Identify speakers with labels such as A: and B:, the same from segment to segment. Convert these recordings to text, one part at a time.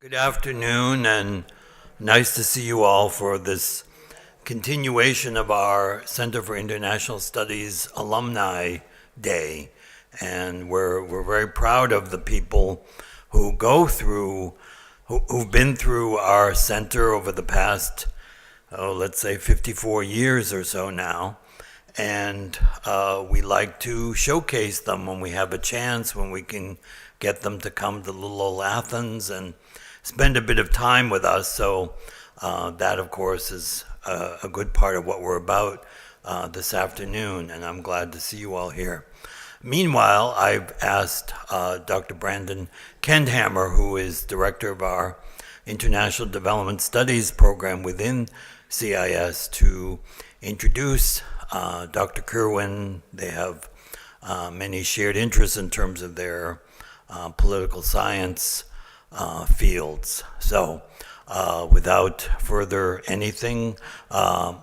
A: Good afternoon, and nice to see you all for this continuation of our Center for International Studies Alumni Day. And we're very proud of the people who who've been through our center over the past, let's say 54 years or so now. And we like to showcase them when we have a chance, when we can get them to come to little old Athens and spend a bit of time with us. So that, of course, is a good part of what we're about this afternoon, and I'm glad to see you all here. Meanwhile, I've asked Dr. Brandon Kendhammer, who is director of our International Development Studies program within CIS, to introduce Dr. Kirwan. They have many shared interests in terms of their political science fields. So without further anything,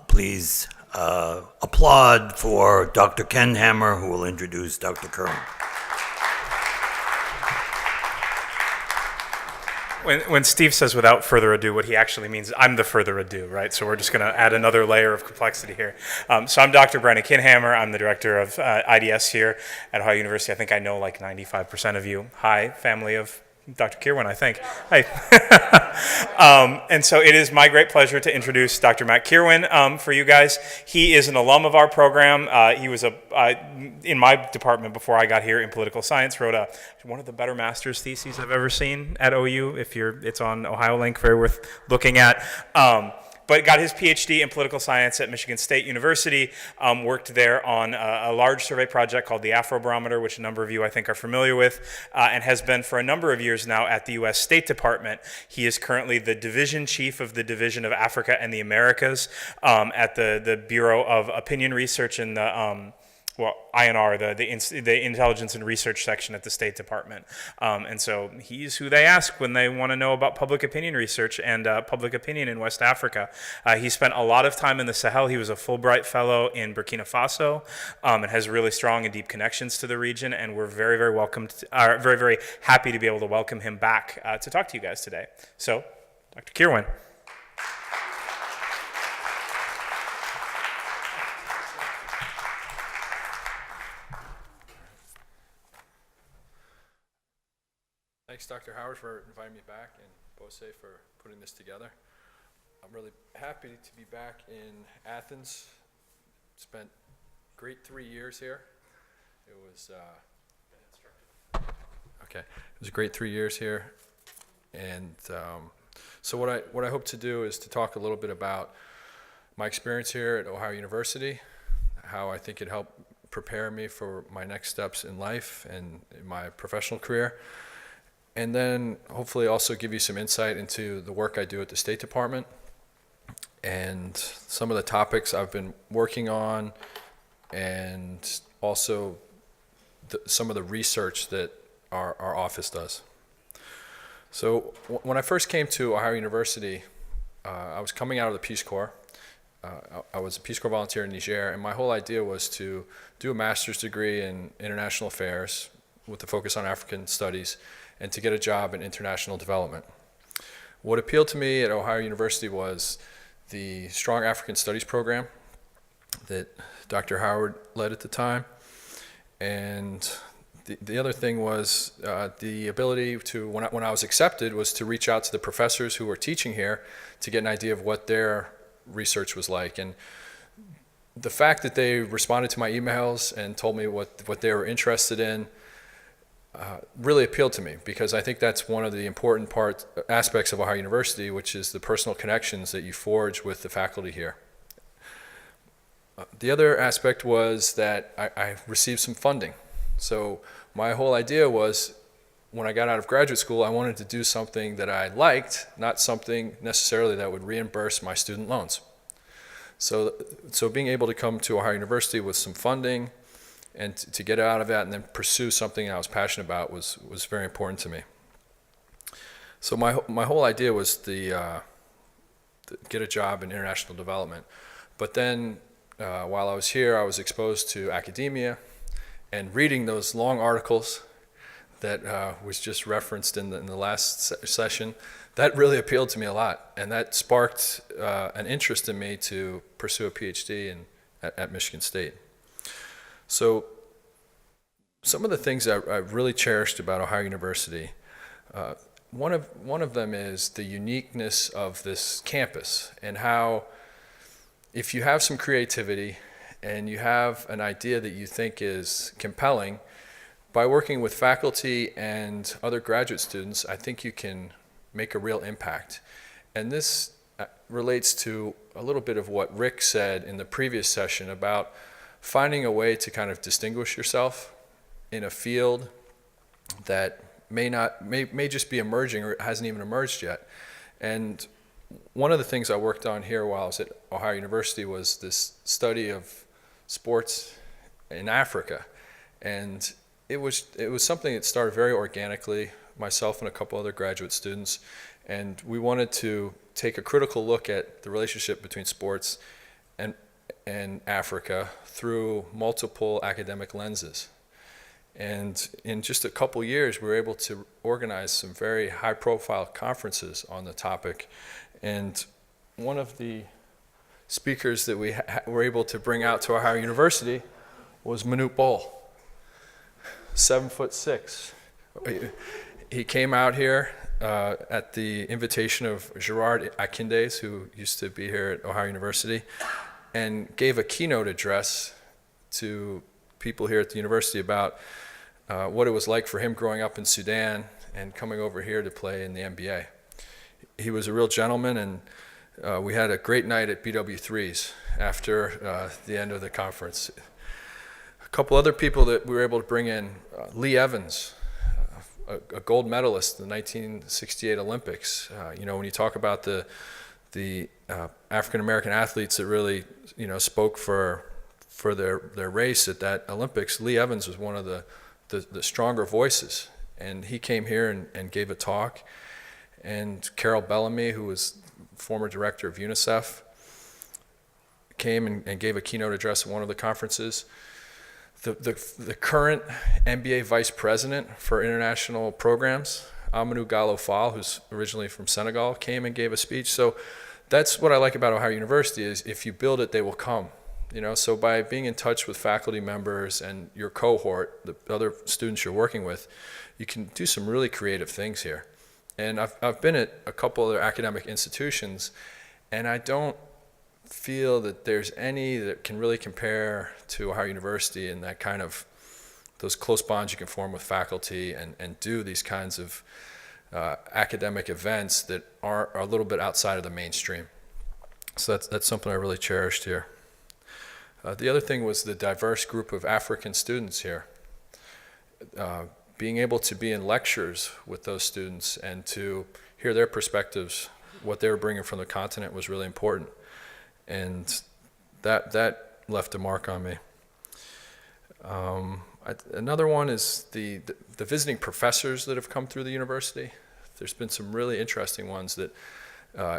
A: please applaud for Dr. Kendhammer, who will introduce Dr. Kirwan.
B: When Steve says without further ado, what he actually means is I'm the further ado, right? So we're just going to add another layer of complexity here. So I'm Dr. Brandon Kendhammer. I'm the director of IDS here at Ohio University. I think I know like 95% of you. Hi, family of Dr. Kirwan, I think. Hi. And so it is my great pleasure to introduce Dr. Matt Kirwan for you guys. He is an alum of our program. He was in my department before I got here in political science, wrote one of the better master's theses I've ever seen at OU. It's on Ohio Link, very worth looking at. But got his PhD in political science at Michigan State University, worked there on a large survey project called the Afrobarometer, which a number of you, I think, are familiar with, and has been for a number of years now at the U.S. State Department. He is currently the division chief of the Division of Africa and the Americas at the Bureau of Opinion Research in the INR, the Intelligence and Research section at the State Department. And so he's who they ask when they want to know about public opinion research and public opinion in West Africa. He spent a lot of time in the Sahel. He was a Fulbright Fellow in Burkina Faso and has really strong and deep connections to the region. And we're very, very, very happy to be able to welcome him back to talk to you guys today. So, Dr. Kirwan.
C: Thanks, Dr. Howard, for inviting me back, and Bose for putting this together. I'm really happy to be back in Athens. Spent great 3 years here. It was okay. It was a great 3 years here, and so what I hope to do is to talk a little bit about my experience here at Ohio University, how I think it helped prepare me for my next steps in life and in my professional career. And then hopefully also give you some insight into the work I do at the State Department and some of the topics I've been working on, and also some of the research that our office does. So when I first came to Ohio University, I was coming out of the Peace Corps. I was a Peace Corps volunteer in Niger, and my whole idea was to do a master's degree in international affairs with a focus on African studies, and to get a job in international development. What appealed to me at Ohio University was the strong African studies program that Dr. Howard led at the time. And the other thing was the ability to, when I was accepted, was to reach out to the professors who were teaching here to get an idea of what their research was like. And the fact that they responded to my emails and told me what they were interested in really appealed to me, because I think that's one of the important aspects of Ohio University, which is the personal connections that you forge with the faculty here. The other aspect was that I received some funding. So my whole idea was, when I got out of graduate school, I wanted to do something that I liked, not something necessarily that would reimburse my student loans. So being able to come to Ohio University with some funding and to get out of that and then pursue something I was passionate about was very important to me. So my whole idea was to get a job in international development. But then while I was here, I was exposed to academia and reading those long articles that was just referenced in the last session that really appealed to me a lot, and that sparked an interest in me to pursue a PhD at Michigan State. So some of the things I've really cherished about Ohio University, one of them is the uniqueness of this campus, and how if you have some creativity and you have an idea that you think is compelling, by working with faculty and other graduate students, I think you can make a real impact. And this relates to a little bit of what Rick said in the previous session about finding a way to kind of distinguish yourself in a field that may just be emerging or hasn't even emerged yet. And one of the things I worked on here while I was at Ohio University was this study of sports in Africa. And it was something that started very organically, myself and a couple other graduate students, and we wanted to take a critical look at the relationship between sports and Africa through multiple academic lenses. And in just a couple years, we were able to organize some very high-profile conferences on the topic. And one of the speakers that we were able to bring out to Ohio University was Manute Bol, 7'6". He came out here at the invitation of Gerard Akindes, who used to be here at Ohio University, and gave a keynote address to people here at the university about what it was like for him growing up in Sudan and coming over here to play in the NBA. He was a real gentleman, and we had a great night at BW3's after the end of the conference. A couple other people that we were able to bring in, Lee Evans, a gold medalist in the 1968 Olympics. When you talk about the African American athletes that really spoke for their race at that Olympics, Lee Evans was one of the stronger voices, and he came here and gave a talk. And Carol Bellamy, who was former director of UNICEF, came and gave a keynote address at one of the conferences. The current MBA vice president for international programs, Amadou Gallo Fall, who's originally from Senegal, came and gave a speech. So that's what I like about Ohio University is if you build it, they will come. So by being in touch with faculty members and your cohort, the other students you're working with, you can do some really creative things here. And I've been at a couple other academic institutions, and I don't feel that there's any that can really compare to Ohio University in that kind of those close bonds you can form with faculty and do these kinds of academic events that are a little bit outside of the mainstream. So that's something I really cherished here. The other thing was the diverse group of African students here. Being able to be in lectures with those students and to hear their perspectives, what they were bringing from the continent was really important. And that left a mark on me. Another one is the visiting professors that have come through the university. There's been some really interesting ones that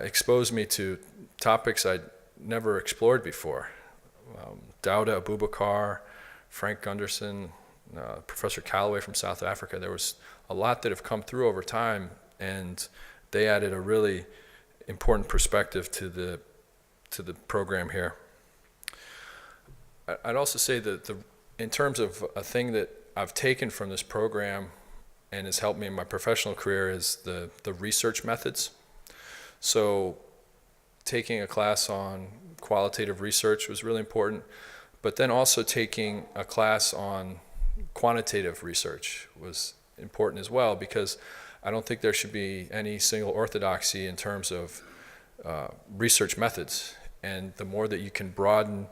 C: exposed me to topics I'd never explored before. Dauda Abubakar, Frank Gunderson, Professor Calloway from South Africa. There was a lot that have come through over time, and they added a really important perspective to the program here. I'd also say that in terms of a thing that I've taken from this program and has helped me in my professional career is the research methods. So taking a class on qualitative research was really important, but then also taking a class on quantitative research was important as well, because I don't think there should be any single orthodoxy in terms of research methods. And the more that you can broaden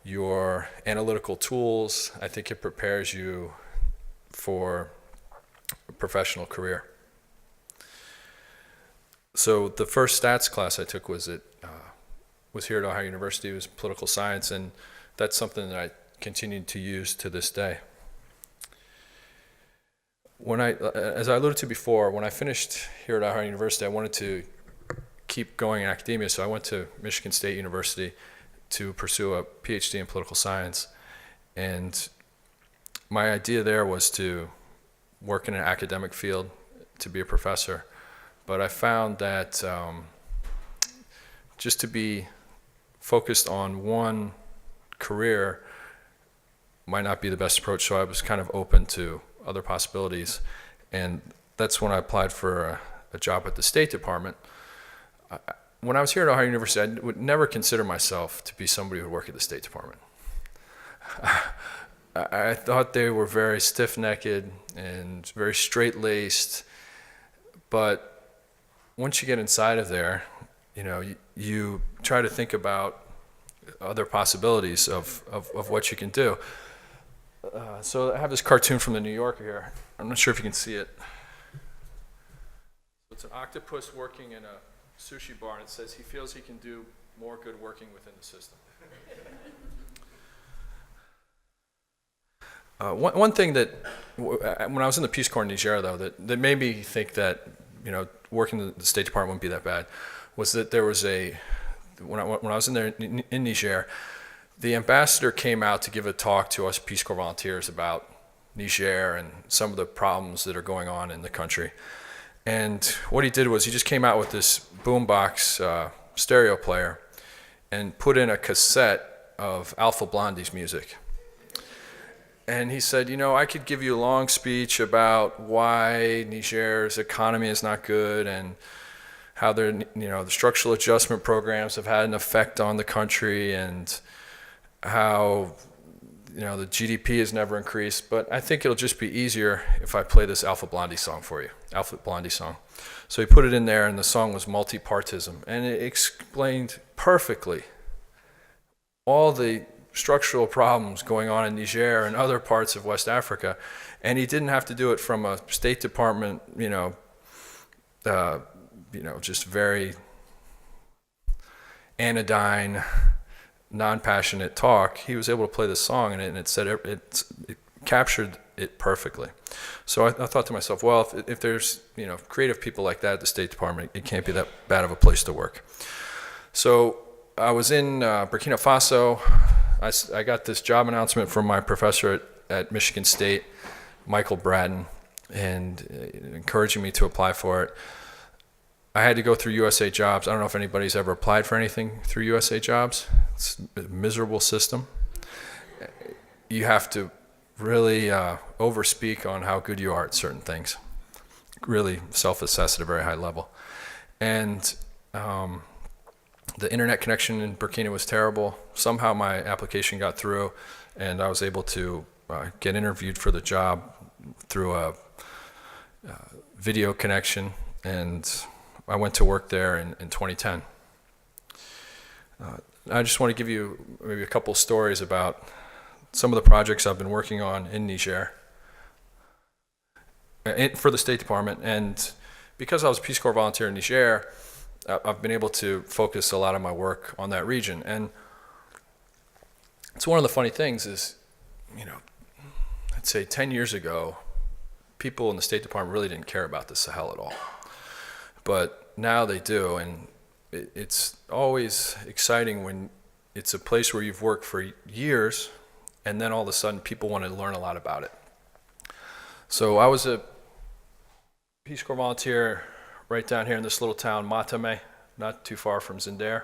C: your analytical tools, I think it prepares you for a professional career. So the first stats class I took was here at Ohio University. It was political science, and that's something that I continued to use to this day. As I alluded to before, when I finished here at Ohio University, I wanted to keep going in academia, so I went to Michigan State University to pursue a PhD in political science. And my idea there was to work in an academic field, to be a professor. But I found that just to be focused on one career might not be the best approach, so I was kind of open to other possibilities. And that's when I applied for a job at the State Department. When I was here at Ohio University, I would never consider myself to be somebody who would work at the State Department. I thought they were very stiff-necked and very straight-laced, but once you get inside of there, you try to think about other possibilities of what you can do. So I have this cartoon from the New Yorker here. I'm not sure if you can see it. It's an octopus working in a sushi bar, and it says he feels he can do more good working within the system. One thing that, when I was in the Peace Corps in Niger, though, that made me think that, working in the State Department wouldn't be that bad, was that there was when I was in there in Niger, the ambassador came out to give a talk to us Peace Corps volunteers about Niger and some of the problems that are going on in the country. And what he did was he just came out with this boombox stereo player and put in a cassette of Alpha Blondie's music. And he said, I could give you a long speech about why Niger's economy is not good and how the structural adjustment programs have had an effect on the country and how the GDP has never increased, but I think it'll just be easier if I play this Alpha Blondie song for you, Alpha Blondie song. So he put it in there, and the song was multipartism, and it explained perfectly all the structural problems going on in Niger and other parts of West Africa, and he didn't have to do it from a State Department, just very anodyne, non-passionate talk. He was able to play this song, and it said it captured it perfectly. So I thought to myself, well, if there's creative people like that at the State Department, it can't be that bad of a place to work. So I was in Burkina Faso. I got this job announcement from my professor at Michigan State, Michael Bratton, and encouraging me to apply for it. I had to go through USA Jobs. I don't know if anybody's ever applied for anything through USA Jobs. It's a miserable system. You have to really overspeak on how good you are at certain things. Really self-assess at a very high level. And the internet connection in Burkina was terrible. Somehow my application got through, and I was able to get interviewed for the job through a video connection, and I went to work there in 2010. I just want to give you maybe a couple stories about some of the projects I've been working on in Niger for the State Department. And because I was a Peace Corps volunteer in Niger, I've been able to focus a lot of my work on that region. And it's one of the funny things is, I'd say 10 years ago, people in the State Department really didn't care about the Sahel at all. But now they do, and it's always exciting when it's a place where you've worked for years, and then all of a sudden people want to learn a lot about it. So I was a Peace Corps volunteer right down here in this little town, Matame, not too far from Zinder.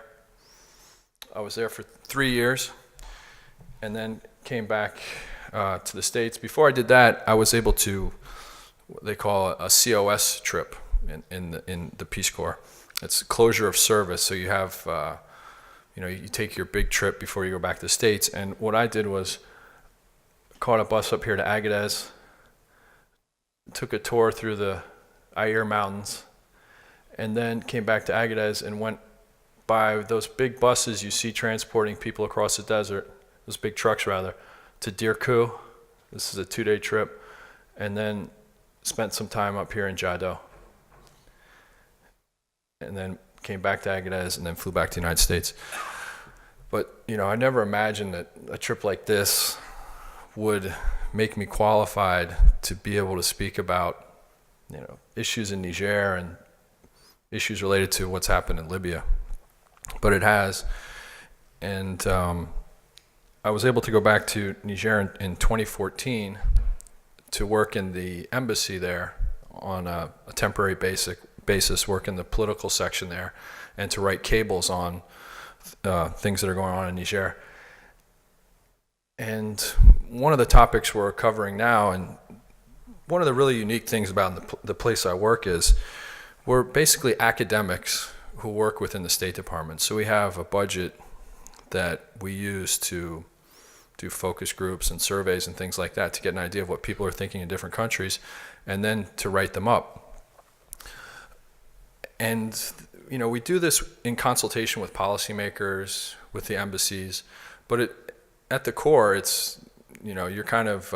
C: I was there for 3 years, and then came back to the States. Before I did that, I was able to, what they call a COS trip in the Peace Corps. It's closure of service. So you have, you take your big trip before you go back to the States. And what I did was caught a bus up here to Agadez, took a tour through the Aïr Mountains, and then came back to Agadez and went by those big buses you see transporting people across the desert, those big trucks rather, to Dirkou. This is a 2-day trip, and then spent some time up here in Jado. And then came back to Agadez and then flew back to the United States. But, I never imagined that a trip like this would make me qualified to be able to speak about, issues in Niger and issues related to what's happened in Libya. But it has. And I was able to go back to Niger in 2014 to work in the embassy there on a temporary basis basis work in the political section there and to write cables on things that are going on in Niger. And one of the topics we're covering now, and one of the really unique things about the place I work is we're basically academics who work within the State Department. So we have a budget that we use to do focus groups and surveys and things like that to get an idea of what people are thinking in different countries, and then to write them up. And we do this in consultation with policymakers, with the embassies, but at the core, it's you're kind of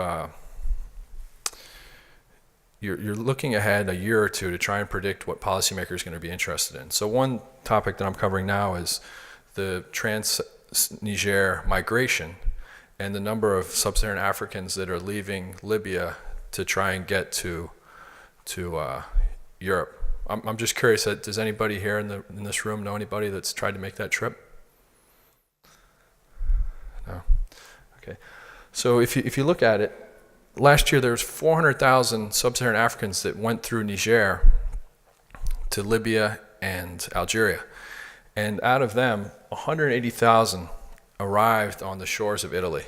C: you're looking ahead a year or two to try and predict what policymakers are going to be interested in. So one topic that I'm covering now is the trans-Niger migration and the number of sub-Saharan Africans that are leaving Libya to try and get to Europe. I'm just curious, does anybody here in this room know anybody that's tried to make that trip? No? Okay. So if you look at it, last year there was 400,000 sub-Saharan Africans that went through Niger to Libya and Algeria. And out of them, 180,000 arrived on the shores of Italy.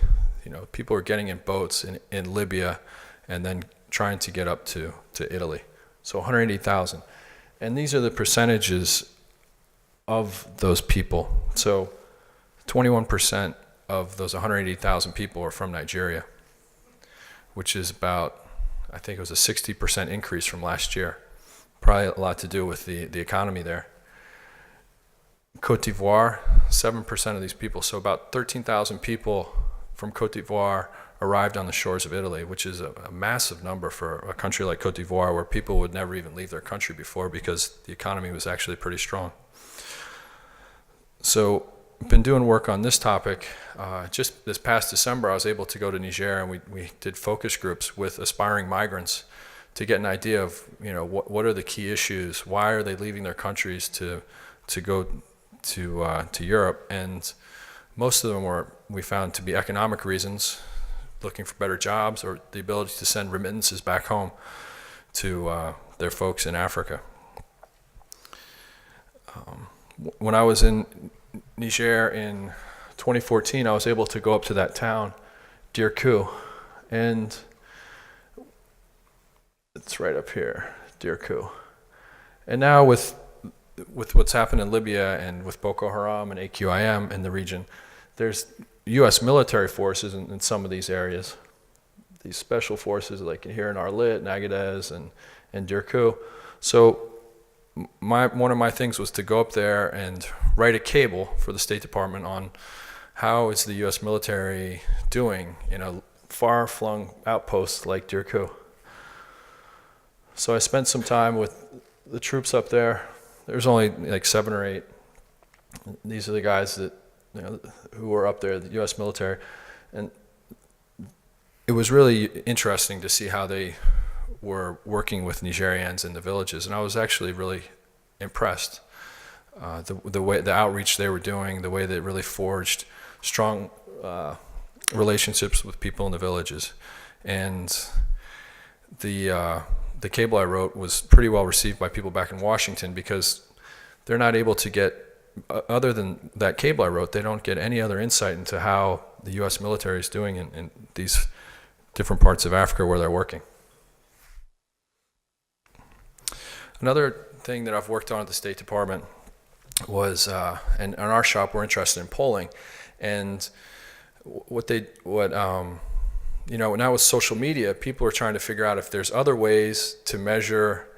C: People were getting in boats in Libya and then trying to get up to Italy. So 180,000. And these are the percentages of those people. So 21% of those 180,000 people are from Nigeria, which is about, I think it was a 60% increase from last year. Probably a lot to do with the economy there. Cote d'Ivoire, 7% of these people, so about 13,000 people from Cote d'Ivoire arrived on the shores of Italy, which is a massive number for a country like Cote d'Ivoire where people would never even leave their country before because the economy was actually pretty strong. So I've been doing work on this topic. Just this past December, I was able to go to Niger and we did focus groups with aspiring migrants to get an idea of what are the key issues, why are they leaving their countries to go to Europe, and most of them we found to be economic reasons, looking for better jobs or the ability to send remittances back home to their folks in Africa. When I was in Niger in 2014, I was able to go up to that town, Dirkou, and it's right up here, Dirkou. And now with what's happened in Libya and with Boko Haram and AQIM in the region, there's U.S. military forces in some of these areas. These special forces like here in Arlit, Agadez, and Dirkou. So one of my things was to go up there and write a cable for the State Department on how is the U.S. military doing in a far-flung outpost like Dirkou. So I spent some time with the troops up there. There's only like 7 or 8. These are the guys that who were up there, the U.S. military, and it was really interesting to see how they were working with Nigerians in the villages, and I was actually really impressed. The way the outreach they were doing, the way they really forged strong relationships with people in the villages, and the cable I wrote was pretty well received by people back in Washington because they're not able to get, other than that cable I wrote, they don't get any other insight into how the U.S. military is doing in these different parts of Africa where they're working. Another thing that I've worked on at the State Department was, and in our shop we're interested in polling, and now with social media, people are trying to figure out if there's other ways to measure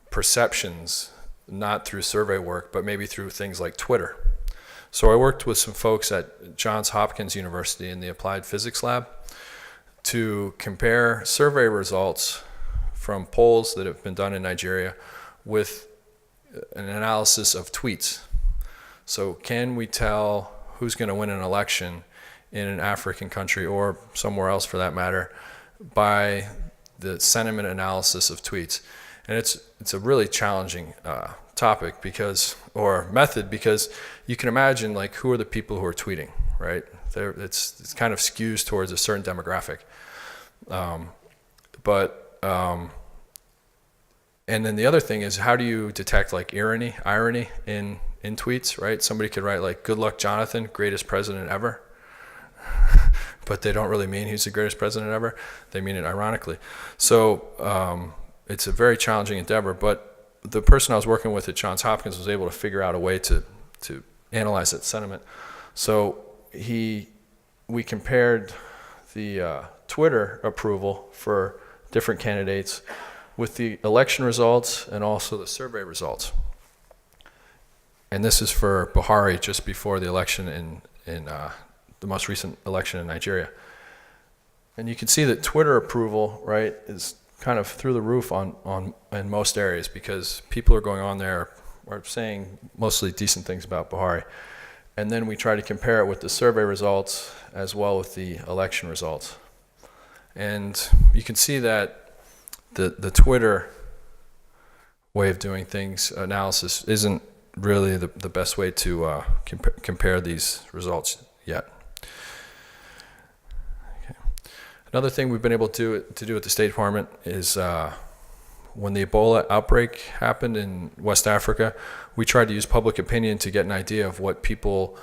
C: perceptions, not through survey work, but maybe through things like Twitter. So I worked with some folks at Johns Hopkins University in the Applied Physics Lab to compare survey results from polls that have been done in Nigeria with an analysis of tweets. So can we tell who's going to win an election in an African country or somewhere else for that matter by the sentiment analysis of tweets? And it's a really challenging topic or method because you can imagine like who are the people who are tweeting, right? It's kind of skews towards a certain demographic. And then the other thing is, how do you detect like irony in tweets, right? Somebody could write like, "Good luck, Jonathan, greatest president ever," but they don't really mean he's the greatest president ever. They mean it ironically. So it's a very challenging endeavor. But the person I was working with at Johns Hopkins was able to figure out a way to analyze that sentiment. So we compared the Twitter approval for different candidates with the election results and also the survey results. And this is for Buhari just before the election in the most recent election in Nigeria. And you can see that Twitter approval, right, is kind of through the roof in most areas, because people are going on there are saying mostly decent things about Buhari. And then we try to compare it with the survey results as well with the election results. And you can see that the Twitter way of doing things, analysis, isn't really the best way to compare these results yet. Okay. Another thing we've been able to do at the State Department is when the Ebola outbreak happened in West Africa, we tried to use public opinion to get an idea of what people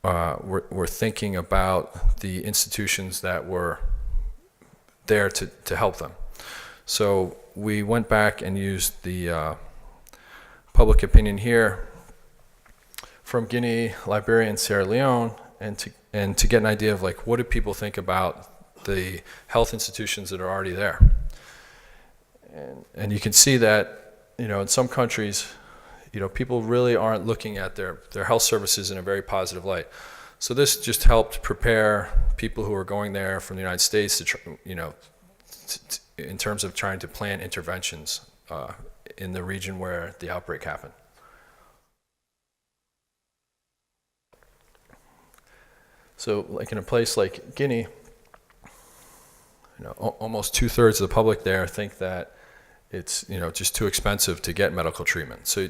C: were thinking about the institutions that were there to help them. So we went back and used the public opinion here from Guinea, Liberia, and Sierra Leone, and to get an idea of like, what do people think about the health institutions that are already there. And you can see that, in some countries, people really aren't looking at their health services in a very positive light. So this just helped prepare people who are going there from the United States to in terms of trying to plan interventions in the region where the outbreak happened. So like in a place like Guinea, almost 2/3 of the public there think that it's just too expensive to get medical treatment. So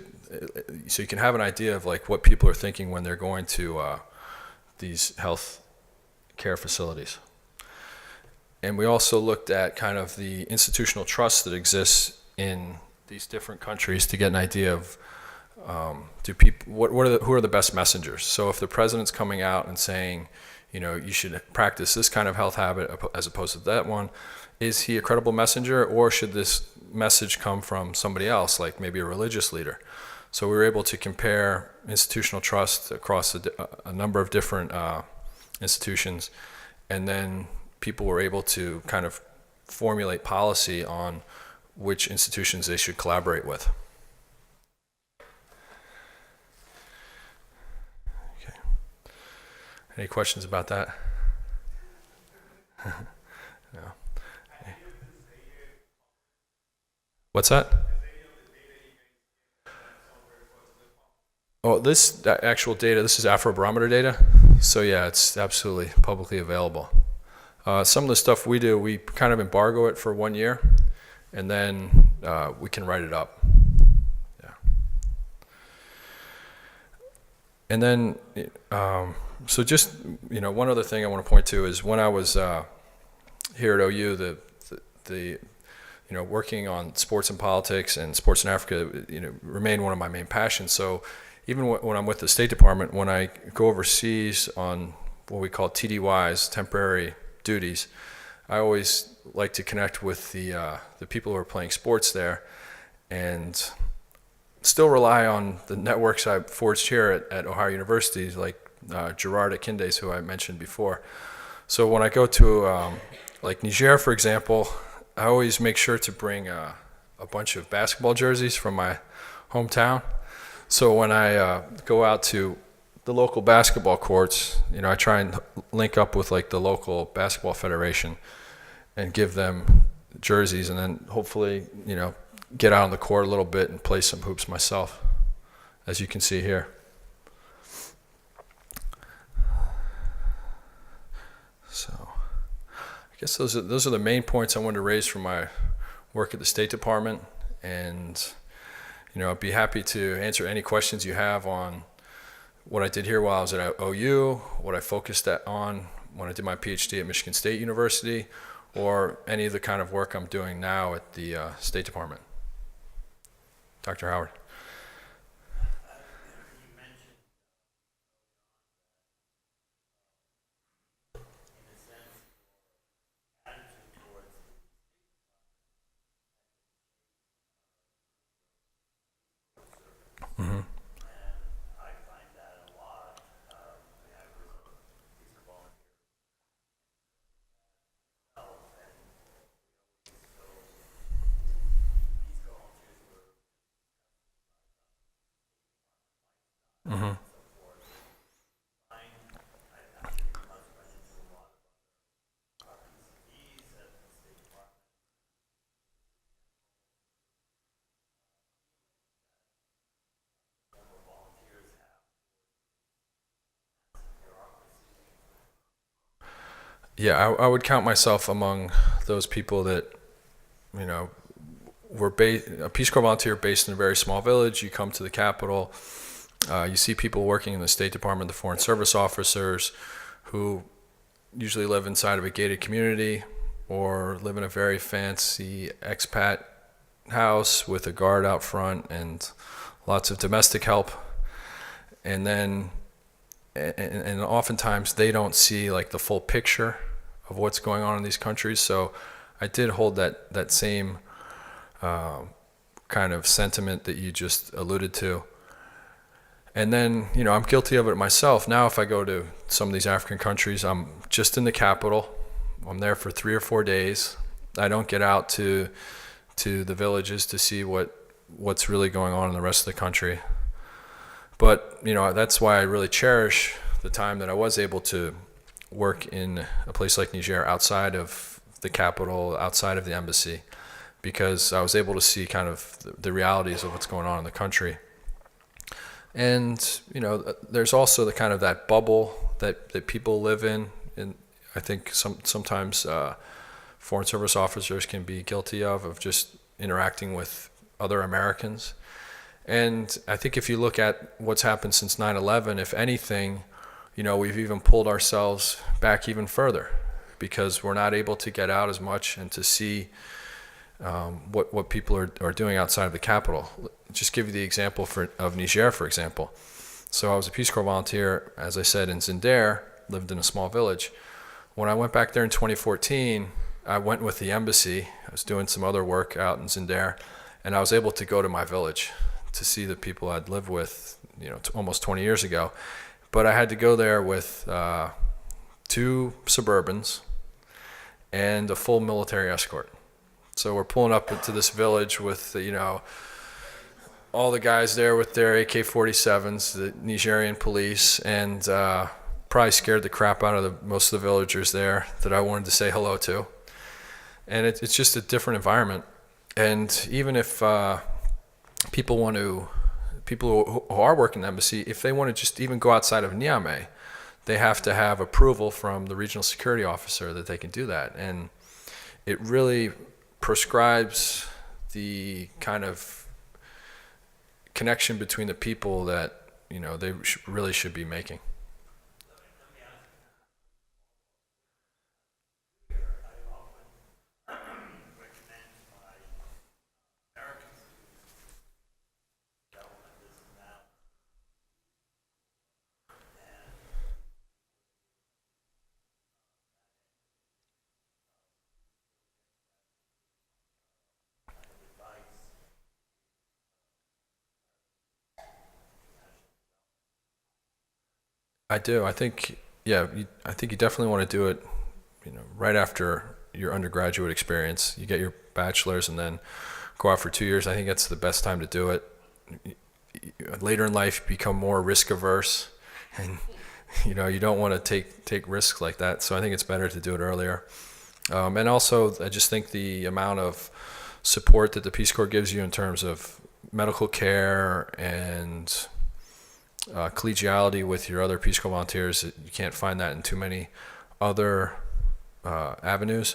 C: you can have an idea of like what people are thinking when they're going to these health care facilities. And we also looked at kind of the institutional trust that exists in these different countries to get an idea of who are the best messengers. So if the president's coming out and saying, you should practice this kind of health habit as opposed to that one, is he a credible messenger, or should this message come from somebody else, like maybe a religious leader? So we were able to compare institutional trust across a number of different institutions, and then people were able to kind of formulate policy on which institutions they should collaborate with. Okay. Any questions about that? No. What's that? Oh, this actual data, this is Afrobarometer data. So yeah, it's absolutely publicly available. Some of the stuff we do, we kind of embargo it for 1 year, and then we can write it up. Yeah. And then, so just, one other thing I want to point to is when I was here at OU, the working on sports and politics and sports in Africa, remained one of my main passions. So even when I'm with the State Department, when I go overseas on what we call TDYs, temporary duties, I always like to connect with the people who are playing sports there, and still rely on the networks I forged here at Ohio University, like Gerard Akindes, who I mentioned before. So when I go to like Niger, for example, I always make sure to bring a bunch of basketball jerseys from my hometown. So when I go out to the local basketball courts, I try and link up with like the local basketball federation and give them jerseys, and then hopefully, get out on the court a little bit and play some hoops myself, as you can see here. So I guess those are the main points I wanted to raise from my work at the State Department, and I'd be happy to answer any questions you have on what I did here while I was at OU, what I focused on when I did my PhD at Michigan State University, or any of the kind of work I'm doing now at the State Department. Dr. Howard. Mm-hmm. Mm-hmm. Yeah, I would count myself among those people that, you know, a Peace Corps volunteer based in a very small village. You come to the capital, you see people working in the State Department, the Foreign Service officers, who usually live inside of a gated community or live in a very fancy expat house with a guard out front and lots of domestic help. And then, and oftentimes they don't see like the full picture of what's going on in these countries. So I did hold that same kind of sentiment that you just alluded to. And then, you know, I'm guilty of it myself. Now, if I go to some of these African countries, I'm just in the capital. I'm there for 3 or 4 days. I don't get out to the villages to see what's really going on in the rest of the country. But, you know, that's why I really cherish the time that I was able to work in a place like Niger outside of the capital, outside of the embassy, because I was able to see kind of the realities of what's going on in the country. And, you know, there's also the kind of that bubble that people live in. And I think sometimes Foreign Service officers can be guilty of just interacting with other Americans. And I think if you look at what's happened since 9/11, if anything, you know, we've even pulled ourselves back even further because we're not able to get out as much and to see what people are doing outside of the capital. Just give you the example of Niger, for example. So I was a Peace Corps volunteer, as I said, in Zinder, lived in a small village. When I went back there in 2014, I went with the embassy. I was doing some other work out in Zinder, and I was able to go to my village to see the people I'd lived with, you know, almost 20 years ago. But I had to go there with 2 Suburbans and a full military escort. So we're pulling up into this village with, you know, all the guys there with their AK-47s, the Nigerian police, and probably scared the crap out of most of the villagers there that I wanted to say hello to. And it's just a different environment. And even if people who are working in the embassy, if they want to just even go outside of Niamey, they have to have approval from the regional security officer that they can do that. And it really prescribes the kind of connection between the people that, you know, they really should be making. I do. I think, yeah, I think you definitely want to do it, you know, right after your undergraduate experience. You get your bachelor's and then go out for 2 years. I think that's the best time to do it. Later in life, you become more risk averse, and you know you don't want to take risks like that. So I think it's better to do it earlier. And also, I just think the amount of support that the Peace Corps gives you in terms of medical care and collegiality with your other Peace Corps volunteers, you can't find that in too many other avenues.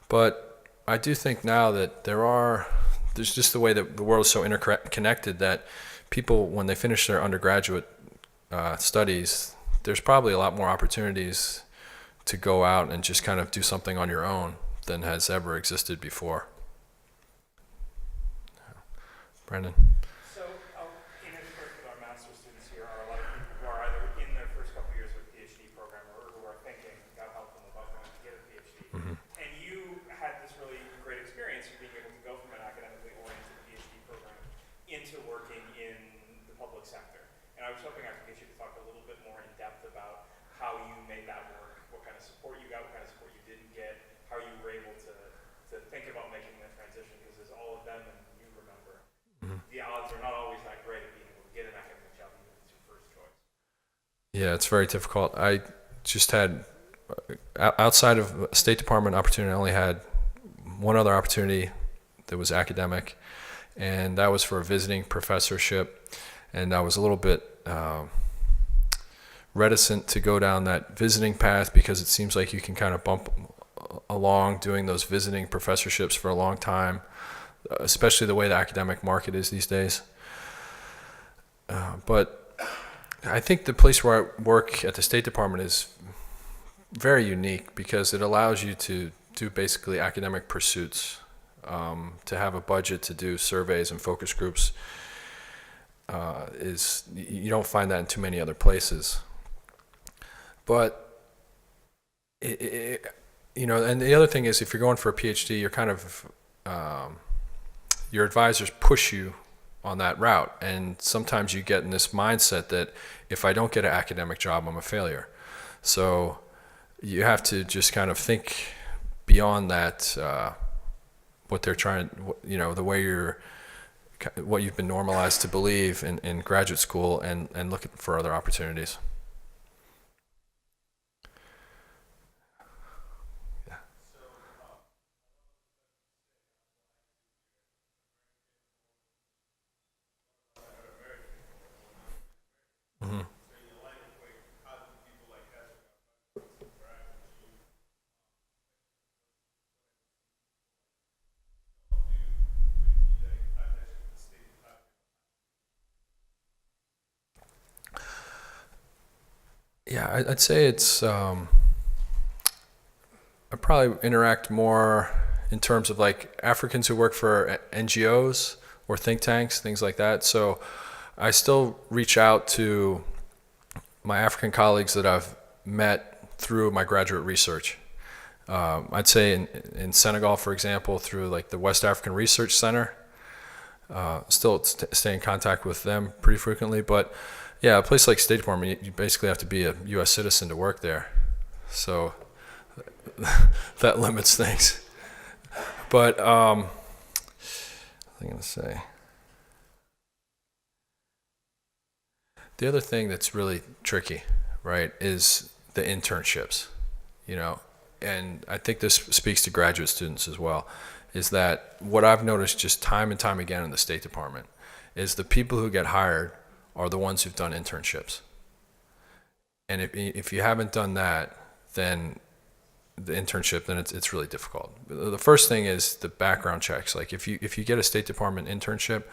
C: But I do think now that there's just the way that the world is so interconnected that people, when they finish their undergraduate studies, there's probably a lot more opportunities to go out and just kind of do something on your own than has ever existed before. Brandon?
B: master's students here are a lot of people who are either in their first couple years of a PhD program or who are thinking, God help them, about going to get a PhD. And you had this really great experience of being able to go from an academically oriented PhD program into working in the public sector. And I was hoping I could get you to talk a little bit more in depth about how you made that work, what kind of support you got, what kind of support you didn't get, how you were able to think about making that transition, because as all of them and you remember, the odds are not always that great of being able to get an academic job even if it's your first choice.
C: Yeah, it's very difficult. I just had, outside of State Department opportunity, I only had one other opportunity that was academic, and that was for a visiting professorship. And I was a little bit reticent to go down that visiting path because it seems like you can kind of bump along doing those visiting professorships for a long time, especially the way the academic market is these days. But I think the place where I work at the State Department is very unique because it allows you to do basically academic pursuits, to have a budget to do surveys and focus groups. You don't find that in too many other places. But and the other thing is, if you're going for a PhD, you're kind of your advisors push you on that route, and sometimes you get in this mindset that if I don't get an academic job, I'm a failure. So you have to just kind of think beyond that, what they're trying, the way what you've been normalized to believe in graduate school, and look for other opportunities. Yeah. Mm-hmm. Yeah, I'd say it's, I probably interact more in terms of like Africans who work for NGOs or think tanks, things like that. So I still reach out to my African colleagues that I've met through my graduate research. I'd say in Senegal, for example, through like the West African Research Center, still stay in contact with them pretty frequently. But yeah, a place like State Department, you basically have to be a U.S. citizen to work there. So that limits things. But what was I going to say? The other thing that's really tricky, right, is the internships, and I think this speaks to graduate students as well, is that what I've noticed just time and time again in the State Department is the people who get hired are the ones who've done internships. And if you haven't done that, then the internship, then it's really difficult. The first thing is the background checks. Like if you get a State Department internship,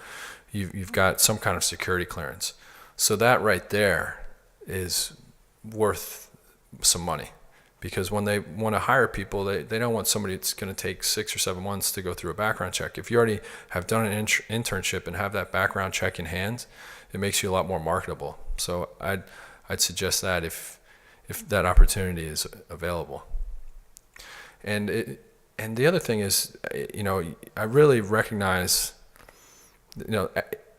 C: you've got some kind of security clearance. So that right there is worth some money, because when they want to hire people, they don't want somebody that's going to take 6 or 7 months to go through a background check. If you already have done an internship and have that background check in hand, it makes you a lot more marketable. So I'd suggest that if that opportunity is available. And the other thing is, I really recognize,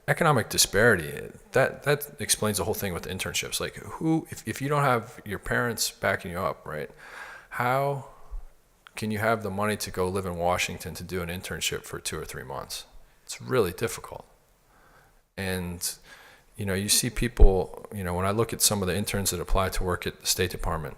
C: economic disparity. That explains the whole thing with internships. Like, if you don't have your parents backing you up, right? How can you have the money to go live in Washington to do an internship for 2 or 3 months? It's really difficult. And you see people, when I look at some of the interns that apply to work at the State Department,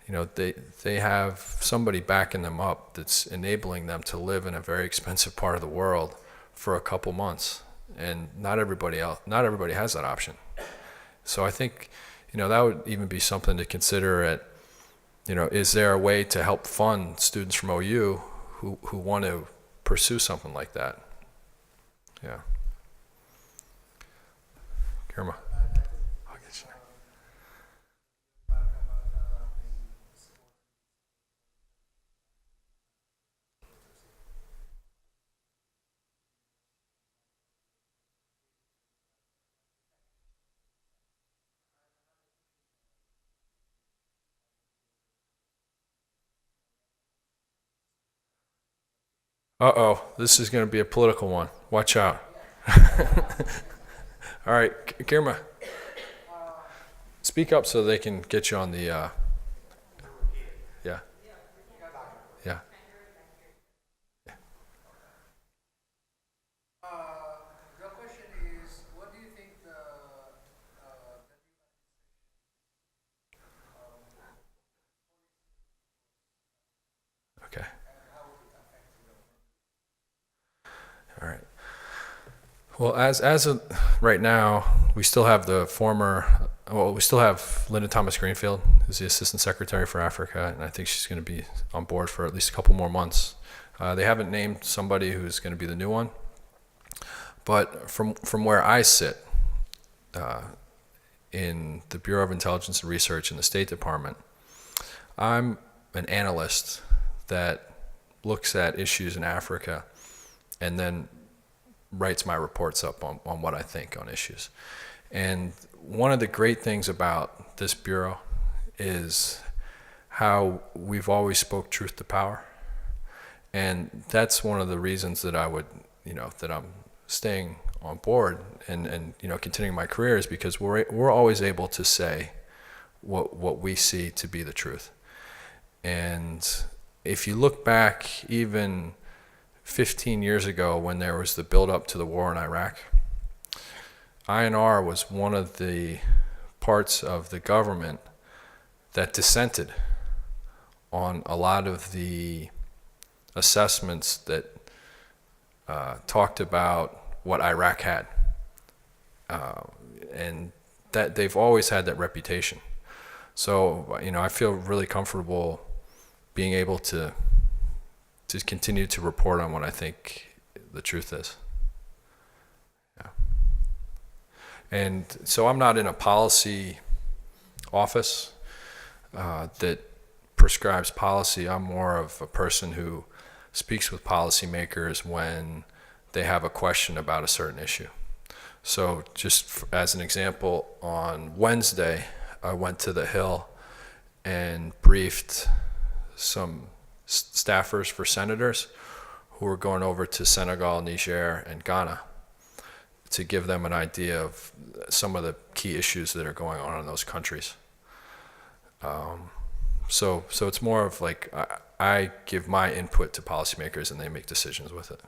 C: they have somebody backing them up that's enabling them to live in a very expensive part of the world for a couple months. And not everybody has that option. So I think, that would even be something to consider at, is there a way to help fund students from OU who want to pursue something like that? Yeah. Kirwan. I'll get you. Uh-oh, this is going to be a political one. Watch out. All right, Kirma, speak up so they can get you on the, yeah, yeah.
D: The question is, what do you think the
C: Okay. All right. Well, as of right now, we still have we still have Linda Thomas Greenfield, who's the Assistant Secretary for Africa, and I think she's going to be on board for at least a couple more months. They haven't named somebody who's going to be the new one, but from where I sit in the Bureau of Intelligence and Research in the State Department, I'm an analyst that looks at issues in Africa and then writes my reports up on what I think on issues. And one of the great things about this bureau is how we've always spoke truth to power. And that's one of the reasons that I would, that I'm staying on board and continuing my career, is because we're always able to say what we see to be the truth. And if you look back even 15 years ago, when there was the build-up to the war in Iraq, INR was one of the parts of the government that dissented on a lot of the assessments that talked about what Iraq had. And that they've always had that reputation. So, I feel really comfortable being able to continue to report on what I think the truth is. Yeah. And so I'm not in a policy office that prescribes policy. I'm more of a person who speaks with policymakers when they have a question about a certain issue. So just as an example, on Wednesday, I went to the Hill and briefed some staffers for senators who were going over to Senegal, Niger, and Ghana to give them an idea of some of the key issues that are going on in those countries. So it's more of like I give my input to policymakers and they make decisions with it.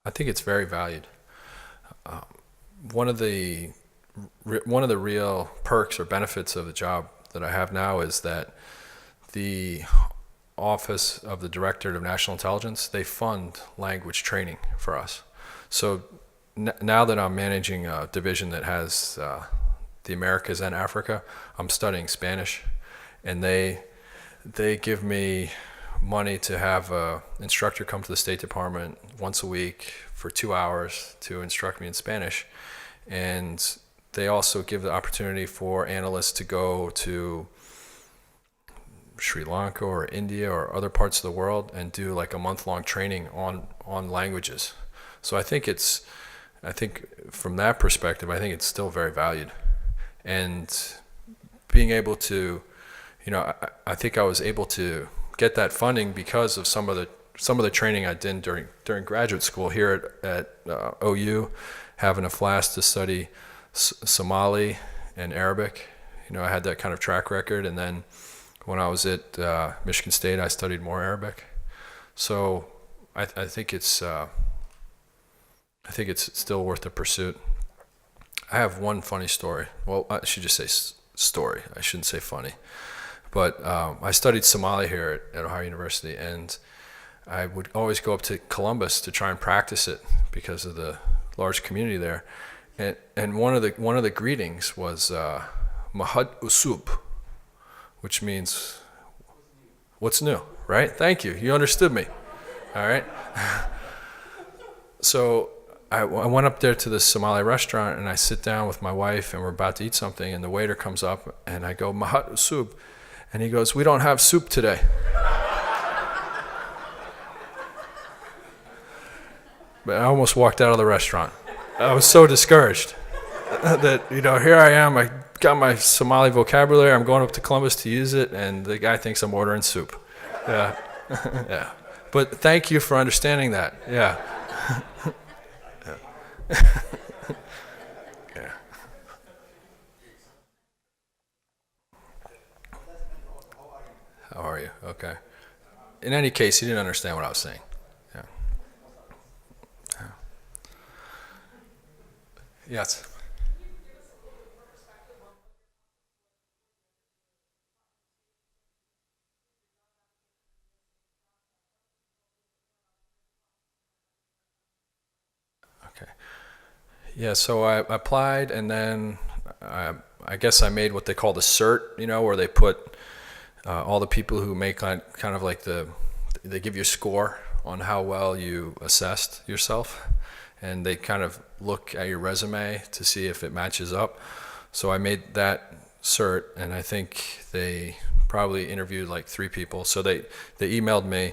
C: I think it's very valued. One of the real perks or benefits of the job that I have now is that the Office of the Director of National Intelligence, they fund language training for us. So now that I'm managing a division that has the Americas and Africa, I'm studying Spanish, and they give me money to have an instructor come to the State Department once a week for 2 hours to instruct me in Spanish. And they also give the opportunity for analysts to go to Sri Lanka or India or other parts of the world and do like a month-long training on languages. So I think from that perspective, I think it's still very valued. And being able to, I think I was able to get that funding because of some of the training I did during graduate school here at OU, having a flash to study Somali and Arabic. I had that kind of track record, and then when I was at Michigan State, I studied more Arabic. So I think it's still worth the pursuit. I have one funny story. Well, I should just say story. I shouldn't say funny. But I studied Somali here at Ohio University, and I would always go up to Columbus to try and practice it because of the large community there. And one of the greetings was Mahad Usub, which means what's new, right? Thank you. You understood me. All right. So I went up there to this Somali restaurant, and I sit down with my wife, and we're about to eat something, and the waiter comes up, and I go, Mahad Usub, and he goes, we don't have soup today. But I almost walked out of the restaurant. I was so discouraged that, here I am, I got my Somali vocabulary, I'm going up to Columbus to use it, and the guy thinks I'm ordering soup. Yeah. Yeah. But thank you for understanding that. Yeah. Yeah. How are you? Okay. In any case, you didn't understand what I was saying. Yeah. Yeah. Yes. Okay. Yeah, so I applied, and then I guess I made what they call the cert, where they put all the people who make kind of like they give you a score on how well you assessed yourself, and they kind of look at your resume to see if it matches up. So I made that cert, and I think they probably interviewed like 3 people. So they emailed me,